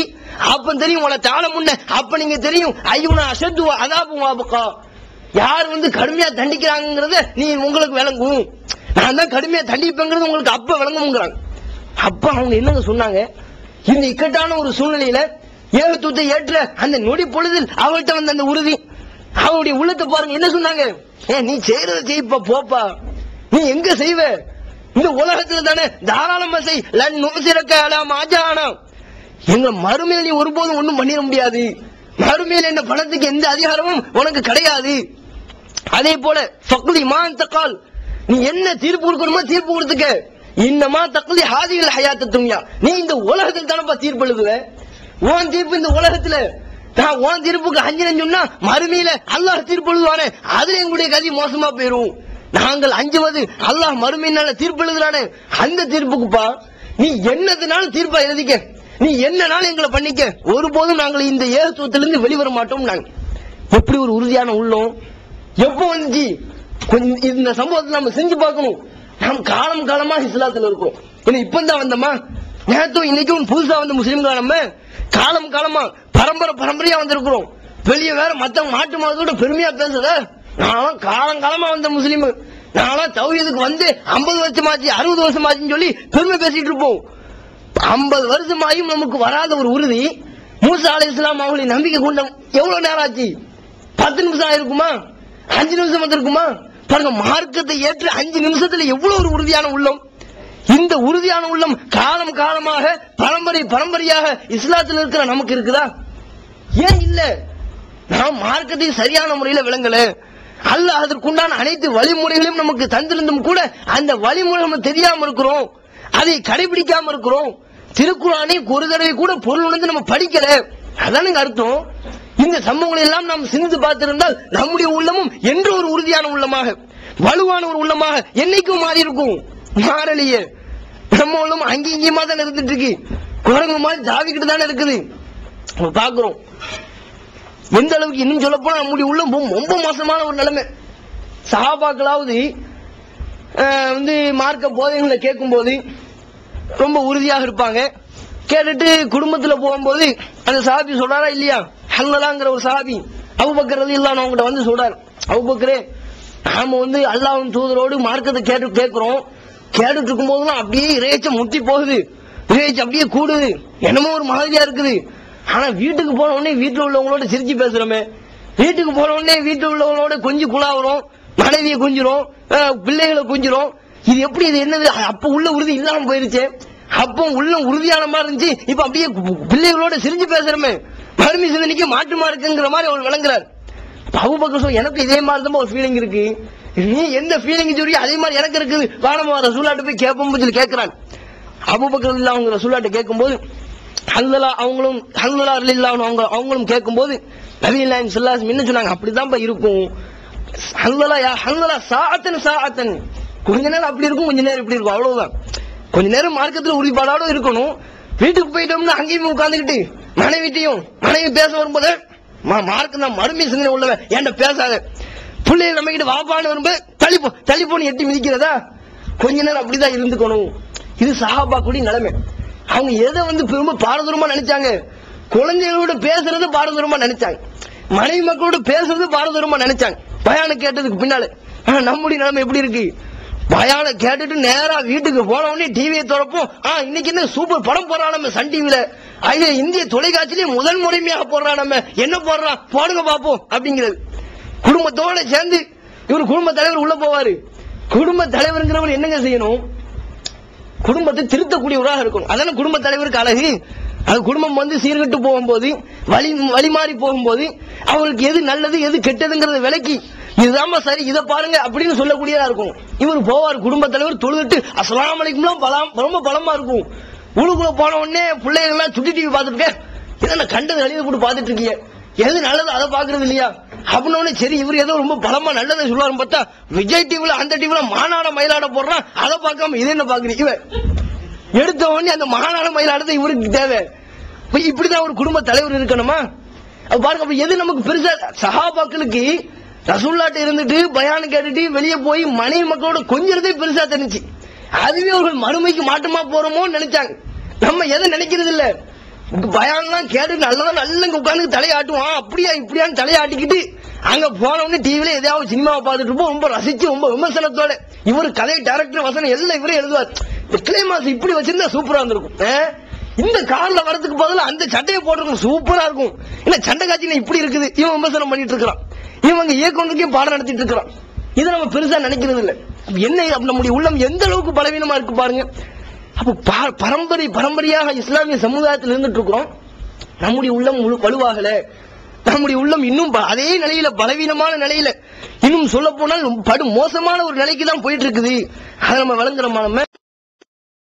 அப்ப தெரியும் உங்களை தாழ முன்ன. அப்ப நீங்க தெரியும் ஐயுனா அசத்து அதாபுகா, யார் கடுமையா தண்டிக்கிறாங்கிறத நீ உங்களுக்கு விளங்கும், நான் தான் கடுமையா தண்டிப்பேங்கிறது உங்களுக்கு அப்ப விளங்குங்கிறாங்க. அப்ப அவங்க என்னங்க சொன்னாங்க, இந்த இக்கட்டான ஒரு சூழ்நிலையில ஏகத்துவத்தை ஏற்ற அந்த நொடி பொழுதில் அவர்கிட்ட வந்த அந்த உறுதி, அவருடைய உள்ளத்தை பாருங்க. என்ன சொன்னாங்க, நீ செய்யறத செய்ப்பா, போப்பா, நீ எங்க செய்வ, இந்த உலகத்துல தானே தாராளமா செய், எங்க மறுமையில நீ ஒருபோதும் ஒண்ணும் பண்ணிட முடியாது, மறுமையில என்ன பணத்துக்கு எந்த அதிகாரமும் உனக்கு கிடையாது. அதே போல ஃபக்லி மான் தக்கால், நீ என்ன தீர்ப்பு கொடுக்கணுமோ தீர்ப்பு கொடுத்துக்க, இன்னமா தக்லி ஹாதிகள் ஹயாத்த துன்யா, நீ இந்த உலகத்தில் தானப்பா தீர்ப்பு எழுதுவ, உன் தீர்ப்பு இந்த உலகத்துல, நான் உன் தீர்ப்புக்கு அஞ்சினு சொன்னா மறுமையில அல்லாஹ் தீர்ப்பு எழுதுவானே, அதுல எங்களுடைய கதி மோசமா போயிரும். நாங்கள் அஞ்சுவது அல்லாஹ் மறுமையினால தீர்ப்பு எழுதுறானே அந்த தீர்ப்புக்குப்பா, நீ என்னதுனாலும் தீர்ப்பா எழுதிக்க, நீ என்னனாலும் எங்களை பண்ணிக்க, ஒருபோதும் நாங்கள் இந்த ஏகத்துவத்திலிருந்து வெளிவர மாட்டோம். நாங்க எப்படி ஒரு உறுதியான உள்ளோம் எப்போ வந்துச்சு, இந்த சம்பவத்தை நம்ம செஞ்சு பார்க்கணும். நாம் காலமா இஸ்லாத்துல இருக்கிறோம், இப்பதான் வந்தோமா, நேரத்தும் இன்னைக்கும் புதுசா வந்த முஸ்லிம்களா, நம்ம காலமா பரம்பரையா வந்திருக்கிறோம். வெளியே வேற மத்தவங்க மாட்டு மதத்தோட பெருமையா பேசுற, நான் காலமா வந்த முஸ்லீம், நான் தௌஹீதுக்கு 50 வருஷமாச்சு 60 வருஷமாச்சுன்னு சொல்லி பெருமை பேசிட்டு இருப்போம். 50 வருஷமாயும் நமக்கு வராத ஒரு உறுதி, மூசா அலைஹிஸ்ஸலாம் அவங்களை நம்பிக்கை கொண்ட எவ்வளவு நேரம் ஆச்சு? 10 நிமிஷம் ஆயிருக்குமா? 5 நிமிஷம் வந்திருக்குமா? பாருங்க, மார்க்கத்தை ஏற்று 5 நிமிஷத்துல எவ்வளவு ஒரு உறுதியான உள்ளம். இந்த உறுதியான உள்ளம் காலமாக பரம்பரையாக இஸ்லாத்தில் இருக்கிற நமக்கு இருக்குதா? ஏன் இல்ல? நாம் மார்க்கத்தை சரியான முறையில் விளங்கல, அல்லாஹ் அதற்குண்டான அனைத்து வழிமுறைகளையும் நமக்கு தந்திருந்தும் கூட அந்த வழிமுறை நம்ம தெரியாம இருக்கிறோம், அதை கடைபிடிக்காம இருக்கிறோம். திருக்குர்ஆனை ஒரு தடவை கூட பொருள் உணர்ந்து நம்ம படிக்கல, அதானுங்க அர்த்தம். இந்த சம்பவங்களை எல்லாம் நாம் சிந்தித்து பார்த்திருந்தால் நம்முடைய உள்ளமும் என்று ஒரு உறுதியான உள்ளமாக, வலுவான ஒரு உள்ளமாக என்னைக்கும் மாறி இருக்கும். மாறலையே, நம்ம உள்ளமும் அங்கேயும் இங்கேயுமா தான் இருந்துட்டு இருக்கு, குரங்கு மாதிரி தாவிக்கிட்டு தானே இருக்குது. பாக்குறோம் எந்த அளவுக்கு. இன்னும் சொல்ல போனா நம்முடைய உள்ள ரொம்ப மோசமான ஒரு நிலைமை. சஹாபாக்களாவது மார்க்க போதைகளை கேட்கும் போது ரொம்ப உறுதியாக இருப்பாங்க. கேட்டுட்டு குடும்பத்துல போகும்போது அந்த சஹாபி சொல்றாரா இல்லையா, ஹல்லலாங்கிற ஒரு சஹாபி அபூபக்கர் ரலியல்லாஹு அன்ஹு அவங்ககிட்ட வந்து சொல்றாரு, அபூபக்கரே நாம அல்லாஹ்வின் தூதரோடு மார்க்கத்தை கேட்கிறோம், கேட்டுட்டு இருக்கும் போதுலாம் அப்படியே இறைச்சம் முட்டி போகுது, இறைச்சம் அப்படியே கூடுது, என்னமோ ஒரு மாதிரியா இருக்குது. ஆனா வீட்டுக்கு போன உடனே வீட்டுல உள்ளவங்களோட சிரிச்சு பேசுறோமே, வீட்டுக்கு போன உடனே வீட்டுல உள்ளவங்களோட கொஞ்சம் குழாவுறோம், மனைவியை கொஞ்சிரும், பிள்ளைகளை கொஞ்சிரும். இது எப்படி, இது என்னது? அப்ப உள்ள உறுதி இல்லாம போயிருச்சு, அப்போ உள்ள உறுதியான மாதிரி இருந்துச்சு, இப்ப அப்படியே பிள்ளைகளோட சிரிச்சு பேசுறமே, மறுமை சிந்தனைக்கு மாற்றமா இருக்குங்கிற மாதிரி அவர் விளங்குறாரு. அபூபக்கர் எனக்கு இதே மாதிரி தான் ஒரு ஃபீலிங் இருக்கு, நீ எந்த ஃபீலிங் சொல்றியோ அதே மாதிரி எனக்கு இருக்குது, வானமா ரசூலாட்ட போய் கேட்போம் சொல்லி கேட்கிறான். அபூபக்கர் ரலியல்லாஹு அவங்க ரசூலாட்ட கேட்கும்போது ஹன்ஸலா ரலியல்லாஹு அவங்களும் கேட்கும்போது நபிகள் நாயகம் ஸல்லல்லாஹு அலைஹி வஸல்லம் என்ன சொன்னாங்க, அப்படிதான் இருக்கும். ஹன்ஸலா சாஅத்தன் கொஞ்ச நேரம் அப்படி இருக்கும், கொஞ்ச நேரம் இப்படி இருக்கும், அவ்வளவுதான். கொஞ்ச நேரம் மார்க்கத்துல உறுதிப்பாடோட இருக்கணும். வீட்டுக்கு போயிட்டோம்னா அங்கேயும் உட்கார்ந்துக்கிட்டு மனைவி பேச வரும்போது மார்க்கு தான் மறுமை சிந்தனை உள்ளவன் என்கிட்ட பேசாத, பிள்ளைகள் நம்ம கிட்ட வாப்பான்னு வரும்போது தள்ளிப்போன்னு எட்டி மிதிக்கிறதா, கொஞ்ச நேரம் அப்படிதான் இருந்துக்கணும். இது சஹாபாக்களுடைய நிலைமை. அவங்க எதை ரொம்ப பாரதூரமா நினைச்சாங்க, குழந்தைகளோட பேசுறது பாரதூரமா நினைச்சாங்க, மனைவி மக்களோட பேசுறது பாரதூரமா நினைச்சாங்க பயானை கேட்டதுக்கு பின்னால. நம்முடைய நிலைமை எப்படி இருக்கு, பயானை கேட்டுட்டு நேரா வீட்டுக்கு போன உடனே டிவியை திறப்போம், இன்னைக்கு என்ன சூப்பர் படம் போடுறான் நம்ம சன் டிவில, அது இந்திய தொலைக்காட்சியிலே முதல் முறைமையாக போடுறான், நம்ம என்ன போடுறான் போடுங்க பாப்போம் அப்படிங்கிறது. குடும்பத்தோட சேர்ந்து இவர் குடும்ப தலைவர் உள்ள போவாரு. குடும்ப தலைவருங்கிறவர் என்னங்க செய்யணும், குடும்பத்தை திருத்தக்கூடியவராக இருக்கணும். அதான குடும்ப தலைவருக்கு அழகு. அது குடும்பம் சீர்கட்டு போகும்போது வழி மாறி போகும்போது அவங்களுக்கு எது நல்லது எது கெட்டதுங்கிறத விலக்கி இதுதான் சரி இதை பாருங்க அப்படின்னு சொல்லக்கூடியதா இருக்கும். இவர் போவார் குடும்ப தலைவர், தொழுதுட்டு அஸ்ஸலாமு அலைக்கும் ரொம்ப பலமா இருக்கும். ஊருக்குள்ள போன உடனே பிள்ளைகள் எல்லாம் சுட்டி டிவி பார்த்துட்டு இதை கண்டது அழிவு போட்டு பார்த்துட்டு இருக்கீங்க, எது நல்லது அதை பாக்குறது இல்லையா அப்படின்னு. சரி இவர் ஏதோ ரொம்ப பலமா நல்லதை சொல்லுவாரு பார்த்தா விஜய் டிவில அந்த டிவில மாநாட மயிலாட போடுறான், அதை பார்க்காம இது என்ன பாக்குறீங்க. இவன் எடுத்த உடனே அந்த மாநாட மயிலாடத்தை இவருக்கு தேவை. இப்படிதான் ஒரு குடும்ப தலைவர் இருக்கணுமா பாருங்க. எது நமக்கு பெருசா, சஹாபாக்களுக்கு ரசூலுல்லாஹ் இருந்துட்டு பயான் கேட்டுட்டு வெளியே போய் மனைவி மக்களோட கொஞ்சறதே பெருசா தெரிஞ்சு, அதுவே அவர்கள் மறுமைக்கு மாற்றமா போறோமோ நினைச்சாங்க. நம்ம எதை நினைக்கிறது இல்ல, பயான்லாம் கேட்டு நல்ல உட்காந்து தலையாட்டுவான், அப்படியா இப்படியான்னு தலையாட்டிக்கிட்டு அங்க போனவங்க டிவில எதையாவது சினிமாவை பார்த்துட்டு இருப்போம், ரொம்ப ரசிச்சு ரொம்ப விமர்சனத்தோட. இவரு கதை டைரக்டர் வசனம் எல்லாம் இவரே எழுதுவார். கிளைமாஸ் இப்படி வச்சிருந்தா சூப்பரா இருந்திருக்கும், இந்த கார்ல வரதுக்கு பதில் அந்த சட்டையை போட்டிருக்கும் சூப்பரா இருக்கும். இல்ல சண்டை காட்சியில இப்படி இருக்குது, இவன் விமர்சனம் பண்ணிட்டு இருக்கிறான், இவங்க இயக்குனருக்கே பாடம் நடத்திட்டு இருக்கிறான். இதை நம்ம பெருசா நினைக்கிறது இல்ல. என்ன நம்முடைய உள்ளம் எந்த அளவுக்கு பலவீனமா இருக்கு பாருங்க. அப்ப பரம்பரையாக இஸ்லாமிய சமுதாயத்தில் இருந்துட்டு இருக்கிறோம், நம்முடைய உள்ளம் வலுவாகல, நம்முடைய உள்ளம் இன்னும் அதே நிலையில பலவீனமான நிலையில, இன்னும் சொல்ல போனால் படு மோசமான ஒரு நிலைக்கு தான் போயிட்டு இருக்குது. அதை நம்ம வழங்குறோமா?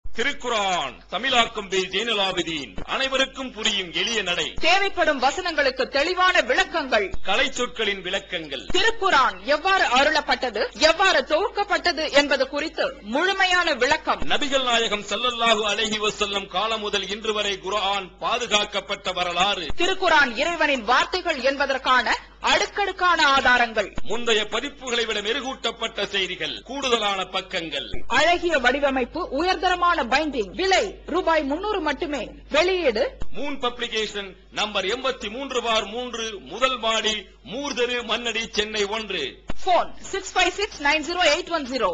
திருக்குரான் தமிழாக்கம் பி ஜெயினுலாபிதீன், அனைவருக்கும் புரியும் எளிய நடை, தேவைப்படும் வசனங்களுக்கு தெளிவான விளக்கங்கள், கலை சொற்களின் விளக்கங்கள், திருக்குரான் எவ்வாறு அருளப்பட்டது எவ்வாறு தொகுக்கப்பட்டது என்பது குறித்து முழுமையான விளக்கம், நபிகள் நாயகம் ஸல்லல்லாஹு அலைஹி வஸல்லம் காலம் முதல் இன்று வரை குர்ஆன் பாதுகாக்கப்பட்ட வரலாறு, திருக்குரான் இறைவனின் வார்த்தைகள் என்பதற்கான அடுக்கடுக்கான ஆதாரங்கள், முந்தைய பதிப்புகளை விட மெருகூட்டப்பட்ட செய்திகள், கூடுதலான பக்கங்கள், அழகிய வடிவமைப்பு, உயர்தரமான பைண்டிங், விலை ரூபாய் 300 மட்டுமே. வெளியீடு மூன் பப்ளிகேஷன், நம்பர் 83/3, முதல் மாடி, மூர்தரு, Mannady, Chennai 1. Phone 65690810.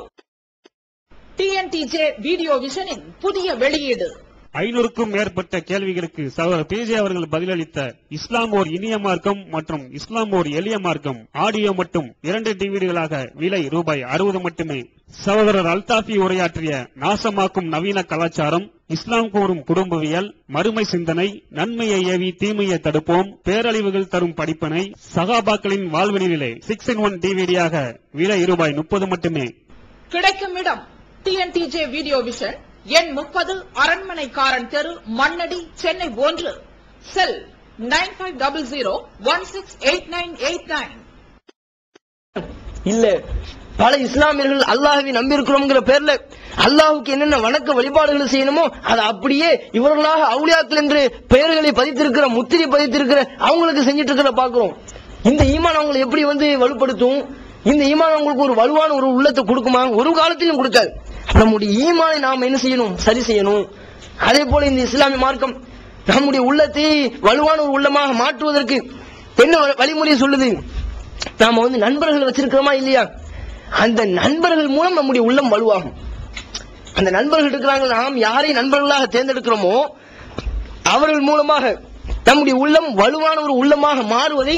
TNTJ video விஷனின் புதிய வெளியீடு. 500க்கும் மேற்பட்ட கேள்விகளுக்கு சகோதரர் பிஜே அவர்கள் பதிலளித்த இஸ்லாம் ஓர் இனிய மார்க்கம் மற்றும் இஸ்லாம் ஓர் எளிய மார்க்கம் ஆடியோ மட்டும் 2 டிவிடிகளாக விலை ரூபாய் 60 மட்டுமே. சகோதரர் அல்தாஃபி உரையாற்றிய நாசமாக்கும் நவீன கலாச்சாரம், இஸ்லாம் கூறும் குடும்பவியல், மறுமை சிந்தனை, நன்மையை ஏவி தீமையை தடுப்போம், பேரழிவுகள் தரும் படிப்பினை, சகாபாக்களின் வாழ்வினிலே 6-in-1 டிவிடியாக விலை ரூபாய் 30 மட்டுமே. கிடைக்கும் இடம் TNTJ வீடியோ விஷன், எண் 30, அரண்மனைக்காரன் தெரு, மண்ணடி, சென்னை 1. செல் 9500168989. இல்ல பல இஸ்லாமியர்கள் அல்லாஹ்வை நம்பி இருக்கிறோம்ங்கிற பேர்ல அல்லாஹ்வுக்கு என்னென்ன வணக்க வழிபாடுகள் செய்யணுமோ அதை அப்படியே இவர்களாக அவுலியாக்கள் என்று பெயர்களை பதித்திருக்கிற, முத்திரை பதித்திருக்கிற அவங்களுக்கு செஞ்சிட்டு இருக்கிற பாக்குறோம். இந்த ஈமான் அவங்களை எப்படி வலுப்படுத்தும்? இந்த ஈமான் அவங்களுக்கு ஒரு வலுவான ஒரு உள்ளத்தை கொடுக்குமா? ஒரு காலத்திலும் கொடுக்காது. நம்முடைய ஈமானை நாம் என்ன செய்யணும்? சரி செய்யணும். அதே போல இந்த இஸ்லாமிய மார்க்கம் நம்முடைய உள்ளத்தை வலுவான ஒரு உள்ளமாக மாற்றுவதற்கு என்ன வழிமுறையை சொல்லுது? நாம நண்பர்கள் வச்சிருக்கிறோமா இல்லையா? அந்த நண்பர்கள் மூலம் நம்முடைய உள்ளம் வலுவாகும். அந்த நண்பர்கள் இருக்கிறாங்க, நாம் யாரை நண்பர்களாக தேர்ந்தெடுக்கிறோமோ அவர்கள் மூலமாக நம்முடைய உள்ளம் வலுவான ஒரு உள்ளமாக மாறுவதை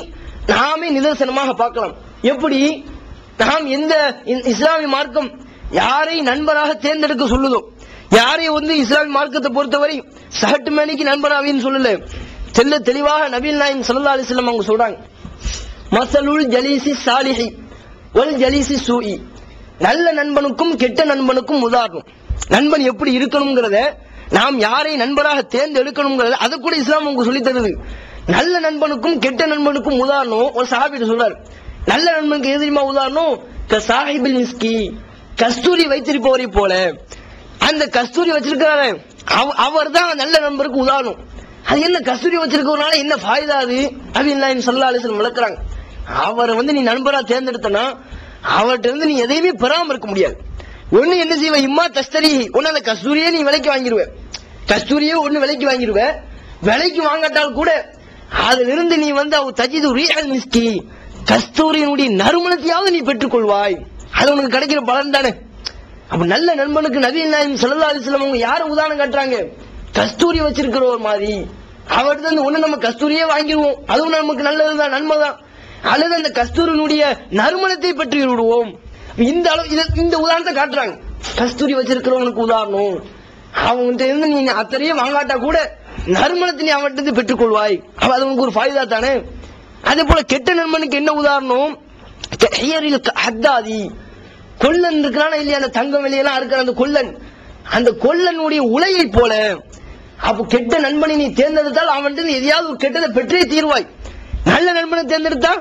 நாமே நிதர்சனமாக பார்க்கலாம். எப்படி? நாம் எந்த இஸ்லாமிய மார்க்கம் யாரை நண்பராக தேர்ந்தெடுக்க சொல்லுதோ, யாரை இஸ்லாமிய மார்க்கத்தை பொறுத்தவரை சஹட்டு மேனிக்கு நண்பராவின்னு சொல்லல, தெளிவாக நபிகள் நாயகம் ஸல்லல்லாஹு அலைஹி வஸல்லம் அவங்க சொல்றாங்க, மஸலுல் ஜலீசி சாலிஹி ஒல் ஜலீசி சூஇ, நல்ல நண்பனுக்கும் கெட்ட நண்பனுக்கும் உதாரணம். நண்பன் எப்படி இருக்கணுங்கிறத, நாம் யாரை நண்பராக தேர்ந்தெடுக்கணுங்கிறத அதை கூட இஸ்லாம் உங்களுக்கு சொல்லி தருது. நல்ல நண்பனுக்கும் கெட்ட நண்பனுக்கும் உதாரணம் ஒரு சஹாபி சொல்றாரு. நல்ல நண்பனுக்கு எது தெரியுமா உதாரணம்? சாஹிபில் மிஸ்கி, கஸ்தூரி வைத்திருப்பவரை போல. அந்த கஸ்தூரி வச்சிருக்கிறாரு, அவர் தான் நல்ல நண்பருக்கு உதாரணம். அது என்ன கஸ்தூரி வச்சிருக்கிறதுனால என்ன ஃபாய்தா அது அப்படின்னு ஸல்லல்லாஹு அலைஹி வஸல்லம் விளக்குறாங்க. அவரை நீ நண்பரா தேர்ந்தெடுத்தனா அவர்கிட்ட இருந்து நீ எதையுமே பெறாம இருக்க முடியாது. ஒண்ணு என்ன செய்வ, இம்மா தஸ்தரி, ஒன்னு அந்த கஸ்தூரியே நீ விலைக்கு வாங்கிடுவ, கஸ்தூரியே ஒண்ணு விலைக்கு வாங்கிடுவ. விலைக்கு வாங்காட்டால் கூட அதுல இருந்து நீ அவ தஜிது ரீஹல் மிஸ்கி, கஸ்தூரியினுடைய நறுமணத்தையாவது நீ பெற்றுக் கொள்வாய். அது உனக்கு கிடைக்கிற பலன் தானே. அப்ப நல்ல நண்பனுக்கு நபிகள் நாயகம் ஸல்லல்லாஹு அலைஹி வஸல்லம் அவங்க யார உதாரணம் காட்டுறாங்க? கஸ்தூரி வச்சிருக்கிற ஒரு மாதிரி. அவர்கிட்ட இருந்து ஒண்ணு நம்ம கஸ்தூரியே வாங்கிடுவோம், அதுவும் நமக்கு நல்லதுதான், நன்மைதான். அல்லது அந்த கஸ்தூரியினுடைய நறுமணத்தை பெற்று விடுவோம். இந்த அளவு இந்த உதாரணத்தை காட்டுறாங்க. கஸ்தூரி வச்சிருக்கிறவனுக்கு உதாரணம், அவன்கிட்ட இருந்து நீ அத்தனையே வாங்காட்டா கூட நறுமணத்தை நீ அவன்கிட்ட இருந்து பெற்றுக் கொள்வாய். அது உனக்கு ஒரு ஃபாய்தா தானே. அதே போல கெட்ட நண்பனுக்கு என்ன உதாரணம்? ஹத்தாதி, கொல்லன் இருக்கிறான இல்லையா, அந்த தங்கம் வெளியெல்லாம் இருக்கிற அந்த கொல்லன், அந்த கொல்லனுடைய உலையை போல. அப்ப கெட்ட நண்பனை நீ தேர்ந்தெடுத்தால் அவன்கிட்ட எதையாவது ஒரு கெட்டதை பெற்றே தீர்வாய். நல்ல நண்பனை தேர்ந்தெடுத்தா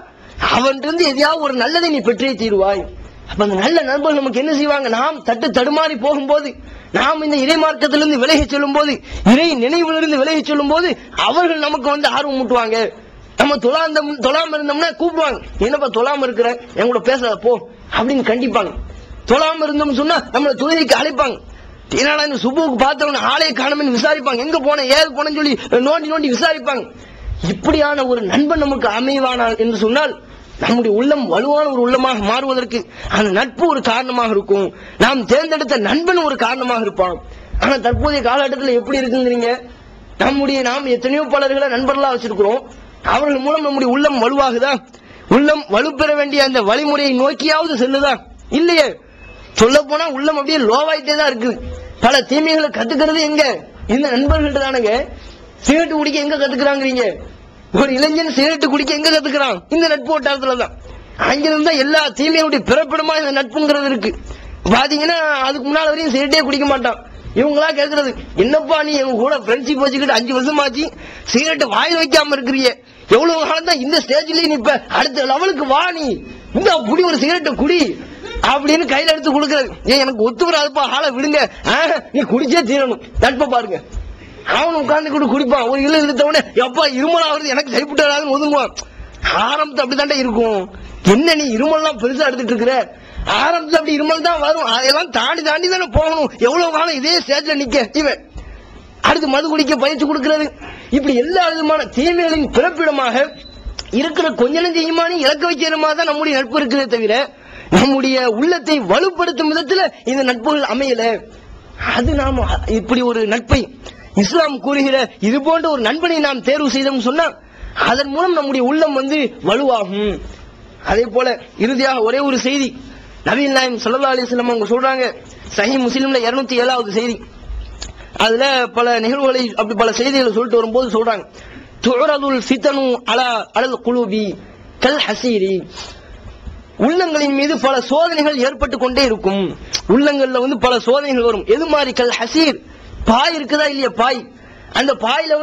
அவன்கிட்ட எதையாவது ஒரு நல்லதை நீ பெற்றே தீர்வாய். அப்ப அந்த நல்ல நண்பர்கள் நமக்கு என்ன செய்வாங்க? நாம் தடுமாறி போகும்போது, நாம் இந்த இறை மார்க்கத்திலிருந்து விலகி செல்லும் போது, இறை நினைவிலிருந்து விலகி செல்லும் போது அவர்கள் நமக்கு ஆர்வம் மூட்டுவாங்க. நம்ம தொழாம இருந்தோம்னா கூப்பிடுவாங்க, என்னப்பா தொழாம இருக்கிற, என் கூட பேசாத போ அப்படின்னு கண்டிப்பாங்க. தொழாம இருந்தோம்னு சொன்னா நம்மளை தொழுகைக்கு அழைப்பாங்க. ஏன்னா இந்த சுபுக்கு பார்த்தவங்க ஆலய காணமன்னு விசாரிப்பாங்க, எங்க போன ஏது போனன்னு சொல்லி நோண்டி விசாரிப்பாங்க. இப்படியான ஒரு நண்பன் நமக்கு அமைவானால் என்று சொன்னால் நம்முடைய உள்ளம் வலுவான ஒரு உள்ளமாக மாறுவதற்கு அந்த நட்பு ஒரு காரணமாக இருக்கும். நாம் தேர்ந்தெடுத்த நண்பன் ஒரு காரணமாக இருப்பான். ஆனா தற்போதைய காலகட்டத்தில் எப்படி இருக்குங்கிறீங்க? நாம் எத்தனையோ பலர்களை நண்பர்களா வச்சிருக்கிறோம். அவர்கள் மூலம் நம்முடைய உள்ளம் வலுவாகுதா? உள்ளம் வலுப்பெற வேண்டிய அந்த வழிமுறையை நோக்கியாவது செல்லுதா? இல்லையே. சொல்ல போனா உள்ளம் அப்படியே லோவாயிட்டே தான் இருக்குது. பல தீமைகளை கத்துக்கிறது எங்க? இந்த நண்பர்கள்ட்ட தானுங்க. சிகரெட்டு குடிக்க எங்க கத்துக்கிறாங்க? ஒரு இளைஞன் சிகரெட்டு குடிக்க எங்க கத்துக்கிறான்? இந்த நட்பு வட்டாரத்துலதான். அங்கிருந்தா எல்லா தீமையுடைய பிறப்பிடமா இந்த நட்புங்கிறது இருக்கு. பாத்தீங்கன்னா அதுக்கு முன்னால வரையும் சிகரெட்டே குடிக்க மாட்டான். இவங்களா கேட்கறது, என்னப்பா நீ எங்க கூட ஃப்ரெண்ட்ஷிப் வச்சுக்கிட்டு 5 வருஷம் ஆச்சு, சிகரெட்டை வாயில் வைக்காம இருக்கிறீங்க, எவ்வளவு காலம் தான் இந்த ஸ்டேஜ்லயே நீ இப்ப அடுத்த லெவலுக்கு வா, நீ இந்த குடி, ஒரு சிகரெட்டை குடி அப்படின்னு கையில எடுத்து கொடுக்கறது. ஏன் எனக்கு ஒத்துக்கிறாதுப்பா, ஆளை விடுங்க, நீ குடிச்சே தீரணும். நட்பை பாருங்க. அவன் உட்கார்ந்து கூட குடிப்பான். ஒரு இலை இழுத்தவனே எப்பா இருமல் ஆகுறது, எனக்கு சரிப்பட்டு வராதுன்னு ஒதுங்குவான். ஆரம்பத்து அப்படித்தாண்டே இருக்கும். என்ன நீ இருமல்லாம் பெருசா எடுத்துட்டு இருக்கிற? ஆரம்பத்துல அப்படி இருமல் தான் வரும், அதெல்லாம் தாண்டி தானே போகணும். எவ்வளவு காலம் இதே ஸ்டேஜ்ல நிக்க இவன் அடுத்து மது குடிக்க பயிற்சி கொடுக்கிறது. இப்படி எல்லா விதமான தீமைகளின் பிறப்பிடமாக இருக்கிற கொஞ்சம் செய்யுமானு இலக்க வைக்கிறமா தான் நம்முடைய நட்பு இருக்கிறதே தவிர நம்முடைய உள்ளத்தை வலுப்படுத்தும் விதத்துல இந்த நட்புகள் அமையல. அது நாம இப்படி ஒரு நட்பை இஸ்லாம் கூறுகிற இது போன்ற ஒரு நண்பனை நாம் தேர்வு செய்தோம் சொன்னா அதன் மூலம் நம்முடைய உள்ளம் வலுவாகும். அதே போல இறுதியாக ஒரே ஒரு செய்தி, நபிகள் நாயகம் ஸல்லல்லாஹு அலைஹி வஸல்லம் அவங்க சொல்றாங்க, சஹீஹ் முஸ்லிம்ல 207வது செய்தி. அதுல பல நிகழ்வுகளை அப்படி பல செய்திகளை சொல்லிட்டு வரும்போது சொல்றாங்க, துஅரதுல் ஃபிதனு அலல் குலூபி கல் ஹசீரி, உள்ளங்களின் மீது பல சோதனைகள் ஏற்பட்டு கொண்டே இருக்கும். உள்ளங்கள்ல பல சோதனைகள் வரும். எது மாதிரி? கல் ஹசீர், பாய் இருக்குதா இல்லையா, பாய். அந்த பாயில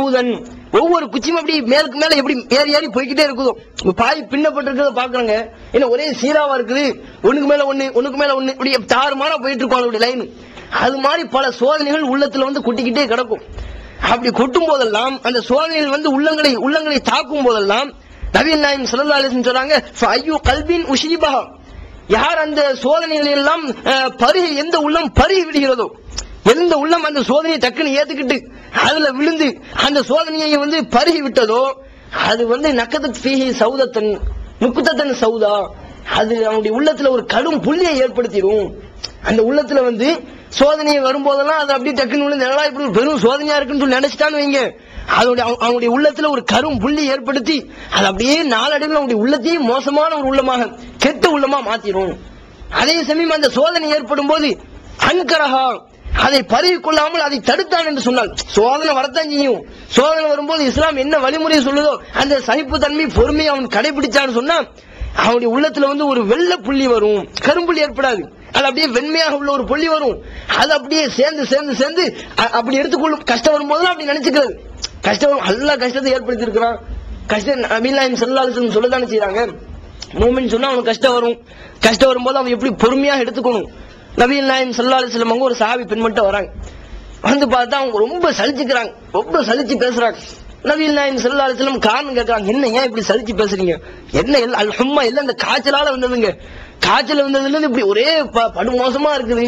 ஊதன் ஒவ்வொரு குச்சியும் அப்படி மேலுக்கு மேல எப்படி ஏறி ஏறி போய்கிட்டே இருக்குதோ. பாய் பின்னப்பட்டிருக்கிறத பாக்குறாங்க, என்ன ஒரே சீராவா இருக்குது, ஒண்ணுக்கு மேல ஒண்ணு இப்படி தாறுமாறா போயிட்டு இருக்கும் அதோட லைன். அது மாதிரி பல சோதனைகள் உள்ளத்துல கொட்டிக்கிட்டே கிடக்கும். அப்படி கொட்டும் போதெல்லாம் அந்த சோதனைகள் உள்ளங்களை தாக்கும் போதெல்லாம் நபிகள் நாயகம் ஸல்லல்லாஹு அலைஹி வஸல்லம் சொல்றாங்க, ஃபஅய்யு கல்பின் உஷிபஹா, யார் அந்த சோதனைகள் எல்லாம் எந்த உள்ளம் பருகி விடுகிறதோ, எந்த உள்ளம் அந்த சோதனையை டக்குன்னு ஏத்துக்கிட்டு அதுல விழுந்து அந்த சோதனையை பருகி விட்டதோ, அது நக்கதத் ஃபீஹி சௌதத்தன் நுக்தத்தன் சௌதா, அது அவனுடைய உள்ளத்துல ஒரு கடும் புள்ளியை ஏற்படுத்திடும். அந்த உள்ளத்துல சோதனையை வரும்போதெல்லாம் அது அப்படியே டக்குன்னு இப்படி பெரும் சோதனையா இருக்குன்னு சொல்லி நினைச்சிட்டான்னு வைங்க, அவனுடைய உள்ளத்துல ஒரு கரும் புள்ளி ஏற்படுத்தி அது அப்படியே நாளடைவில் அவனுடைய உள்ளத்தையும் மோசமான ஒரு உள்ளமாக கெட்ட உள்ளமா மாத்திரும். அதே சமயம் அந்த சோதனை ஏற்படும் போது அன்கரஹா, அதை பரவி கொள்ளாமல் அதை தடுத்தான் என்று சொன்னால், சோதனை வரத்தான் செய்யும். சோதனை வரும்போது இஸ்லாம் என்ன வழிமுறை சொல்லுதோ அந்த சகிப்பு தன்மை பொறுமையை அவன் கடைபிடிச்சான்னு சொன்னா அவனுடைய உள்ளத்துல வந்து ஒரு வெள்ளை புள்ளி வரும், கரும்புள்ளி ஏற்படாது. அது அப்படியே வெண்மையாக உள்ள ஒரு புள்ளி வரும். அது அப்படியே சேர்ந்து சேர்ந்து சேர்ந்து அப்படி எடுத்துக்கொள்ளும். கஷ்டம் வரும்போது அப்படி நினைச்சுக்கிறது. கஷ்டம் வரும், அல்லாஹ் கஷ்டத்தை ஏற்படுத்தி இருக்கிறான். கஷ்டம் நபிகள் நாயகம் ஸல்லல்லாஹு அலைஹி வஸல்லம் சொல்லதானே செய்றாங்க. மூமின் சொன்னா அவனுக்கு கஷ்டம் வரும். கஷ்டம் வரும்போது அவன் எப்படி பொறுமையாக எடுத்துக்கணும். நபிகள் நாயகம் ஸல்லல்லாஹு அலைஹி வஸல்லம் ஒரு சஹாபி பெண்மட்ட வராங்க. வந்து பார்த்தா அவங்க ரொம்ப சலிச்சுக்கிறாங்க, ரொம்ப சலிச்சு பேசுறாங்க. நபிகள் நாயகம் ஸல்லல்லாஹு அலைஹி வஸல்லம் காரணம் கேட்கறாங்க, என்ன ஏன் இப்படி சலிச்சு பேசுறீங்க? என்ன அல் ஹும்மா எல்லாம் இந்த காய்ச்சலால வந்ததுங்க, காய்ச்சல் வந்ததுல இருந்து இப்படி ஒரே படு மோசமா இருக்குது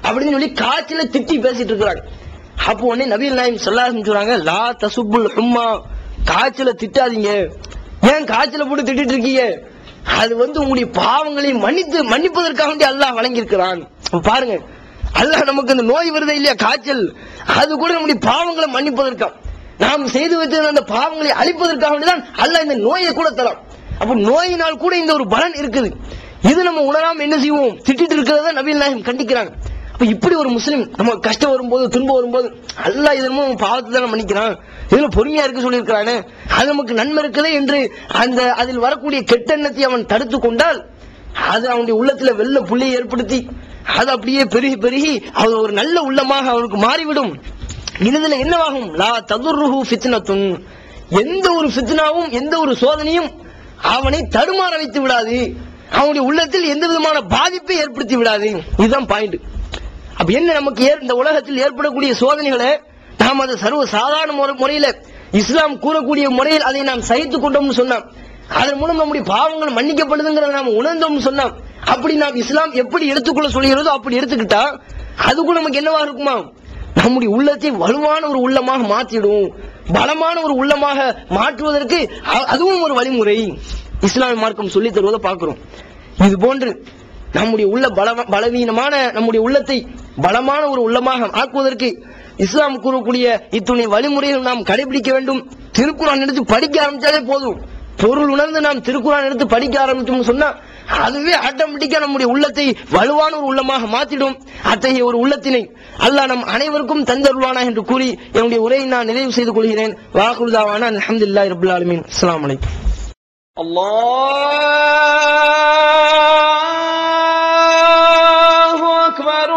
அப்படின்னு சொல்லி காய்ச்சல திட்டி பேசிட்டு இருக்கிறாங்க. அப்போ உடனே நபிகள் நாயகம் ஸல்லல்லாஹு அலைஹி வஸல்லம் சொல்றாங்க, லா தசுப்புல் ஹும்மா, காய்ச்சல திட்டாதீங்க. ஏன் காய்ச்சல போட்டு திட்டிட்டு இருக்கீங்க? அது வந்து உங்களுடைய பாவங்களை மன்னிப்பதற்காக வேண்டி அல்லாஹ் வழங்கி இருக்கிறான். பாருங்க, அல்லாஹ் நமக்கு அந்த நோய் வருதே இல்லையா, காய்ச்சல், அது கூட நம்முடைய பாவங்களை மன்னிப்பதற்காக, நாம் செய்து வைத்திருந்த அந்த பாவங்களை அழிப்பதற்காக வேண்டிதான் அல்லாஹ் இந்த நோயை கூட தரான். அப்ப நோயினால் கூட இந்த ஒரு பலன் இருக்குது. இது நம்ம உணராம என்ன செய்வோம், திட்டிட்டு இருக்கிறத நபிகள் நாயகம் கண்டிக்கிறாங்க. அப்ப இப்படி ஒரு முஸ்லிம் நம்ம கஷ்டம் வரும்போது துன்பம் வரும்போது அல்லாஹ் இதன் பாவத்தை தான் மன்னிக்கிறான், இதுல பொறுமையா இருக்க சொல்லி இருக்கிறானே, அது நமக்கு நன்மை இருக்குதே என்று அந்த அதில் வரக்கூடிய கெட்டெண்ணத்தை அவன் தடுத்து கொண்டால் அது அவனுடைய உள்ளத்துல வெள்ள புள்ளியை ஏற்படுத்தி அது அப்படியே பெருகி பெருகி அது ஒரு நல்ல உள்ளமாக அவனுக்கு மாறிவிடும். இதுல என்னவாகும், லா ததுர்ருஹு ஃபித்னத்துன், எந்த ஒரு ஃபித்னாவும் எந்த ஒரு சோதனையும் அவனை தடுமாற வைத்து விடாது, அவனுடைய உள்ளத்தில் எந்த விதமான பாதிப்பை ஏற்படுத்தி விடாது. இதுதான் பாயிண்ட். அப்ப என்ன, நமக்கு இந்த உலகத்தில் ஏற்படக்கூடிய சோதனைகளை நாம் அதை சர்வ சாதாரண முறையில இஸ்லாம் கூறக்கூடிய முறையில் அதை நாம் சகித்துக் கொண்டோம்னு சொன்னோம், அதன் மூலம் நம்முடைய பாவங்கள் மன்னிக்கப்படுதுங்கிறத நாம் உணர்ந்தோம்னு சொன்னோம். அப்படி நாம் இஸ்லாம் எப்படி எடுத்துக்கொள்ள சொல்கிறதோ அப்படி எடுத்துக்கிட்டா அது கூட நமக்கு என்னவா இருக்குமா, நம்முடைய உள்ளத்தை வலுவான ஒரு உள்ளமாக மாற்றிடும், பலமான ஒரு உள்ளமாக மாற்றுவதற்கு அதுவும் ஒரு வழிமுறை இஸ்லாமிய மார்க்கம் சொல்லி தருவதை பார்க்கிறோம். இது போன்று நம்முடைய உள்ள பலவீனமான நம்முடைய உள்ளத்தை பலமான ஒரு உள்ளமாக ஆக்குவதற்கு இஸ்லாம் கூறக்கூடிய இத்துணை வழிமுறைகள் நாம் கடைபிடிக்க வேண்டும். திருக்குர்ஆன் எடுத்து படிக்க ஆரம்பிச்சாலே போதும், பொருள் உணர்ந்து நாம் திருக்குர்ஆன் எடுத்து படிக்க ஆரம்பிச்சோம்னு சொன்னா அதுவே ஆட்டோமேட்டிக்கா நம்முடைய உள்ளத்தை வலுவான ஒரு உள்ளமாக மாற்றிடும். அத்தகைய ஒரு உள்ளத்தினை அல்லாஹ் நம் அனைவருக்கும் தந்தருள்வானா என்று கூறி என்னுடைய உரையை நான் நிறைவு செய்து கொள்கிறேன். வாகுரு தாவானா அல்ஹம்துலில்லாஹி ரப்பில் ஆலமீன். அஸ்ஸலாமு அலைக்கும். அல்லாஹு அக்பர்.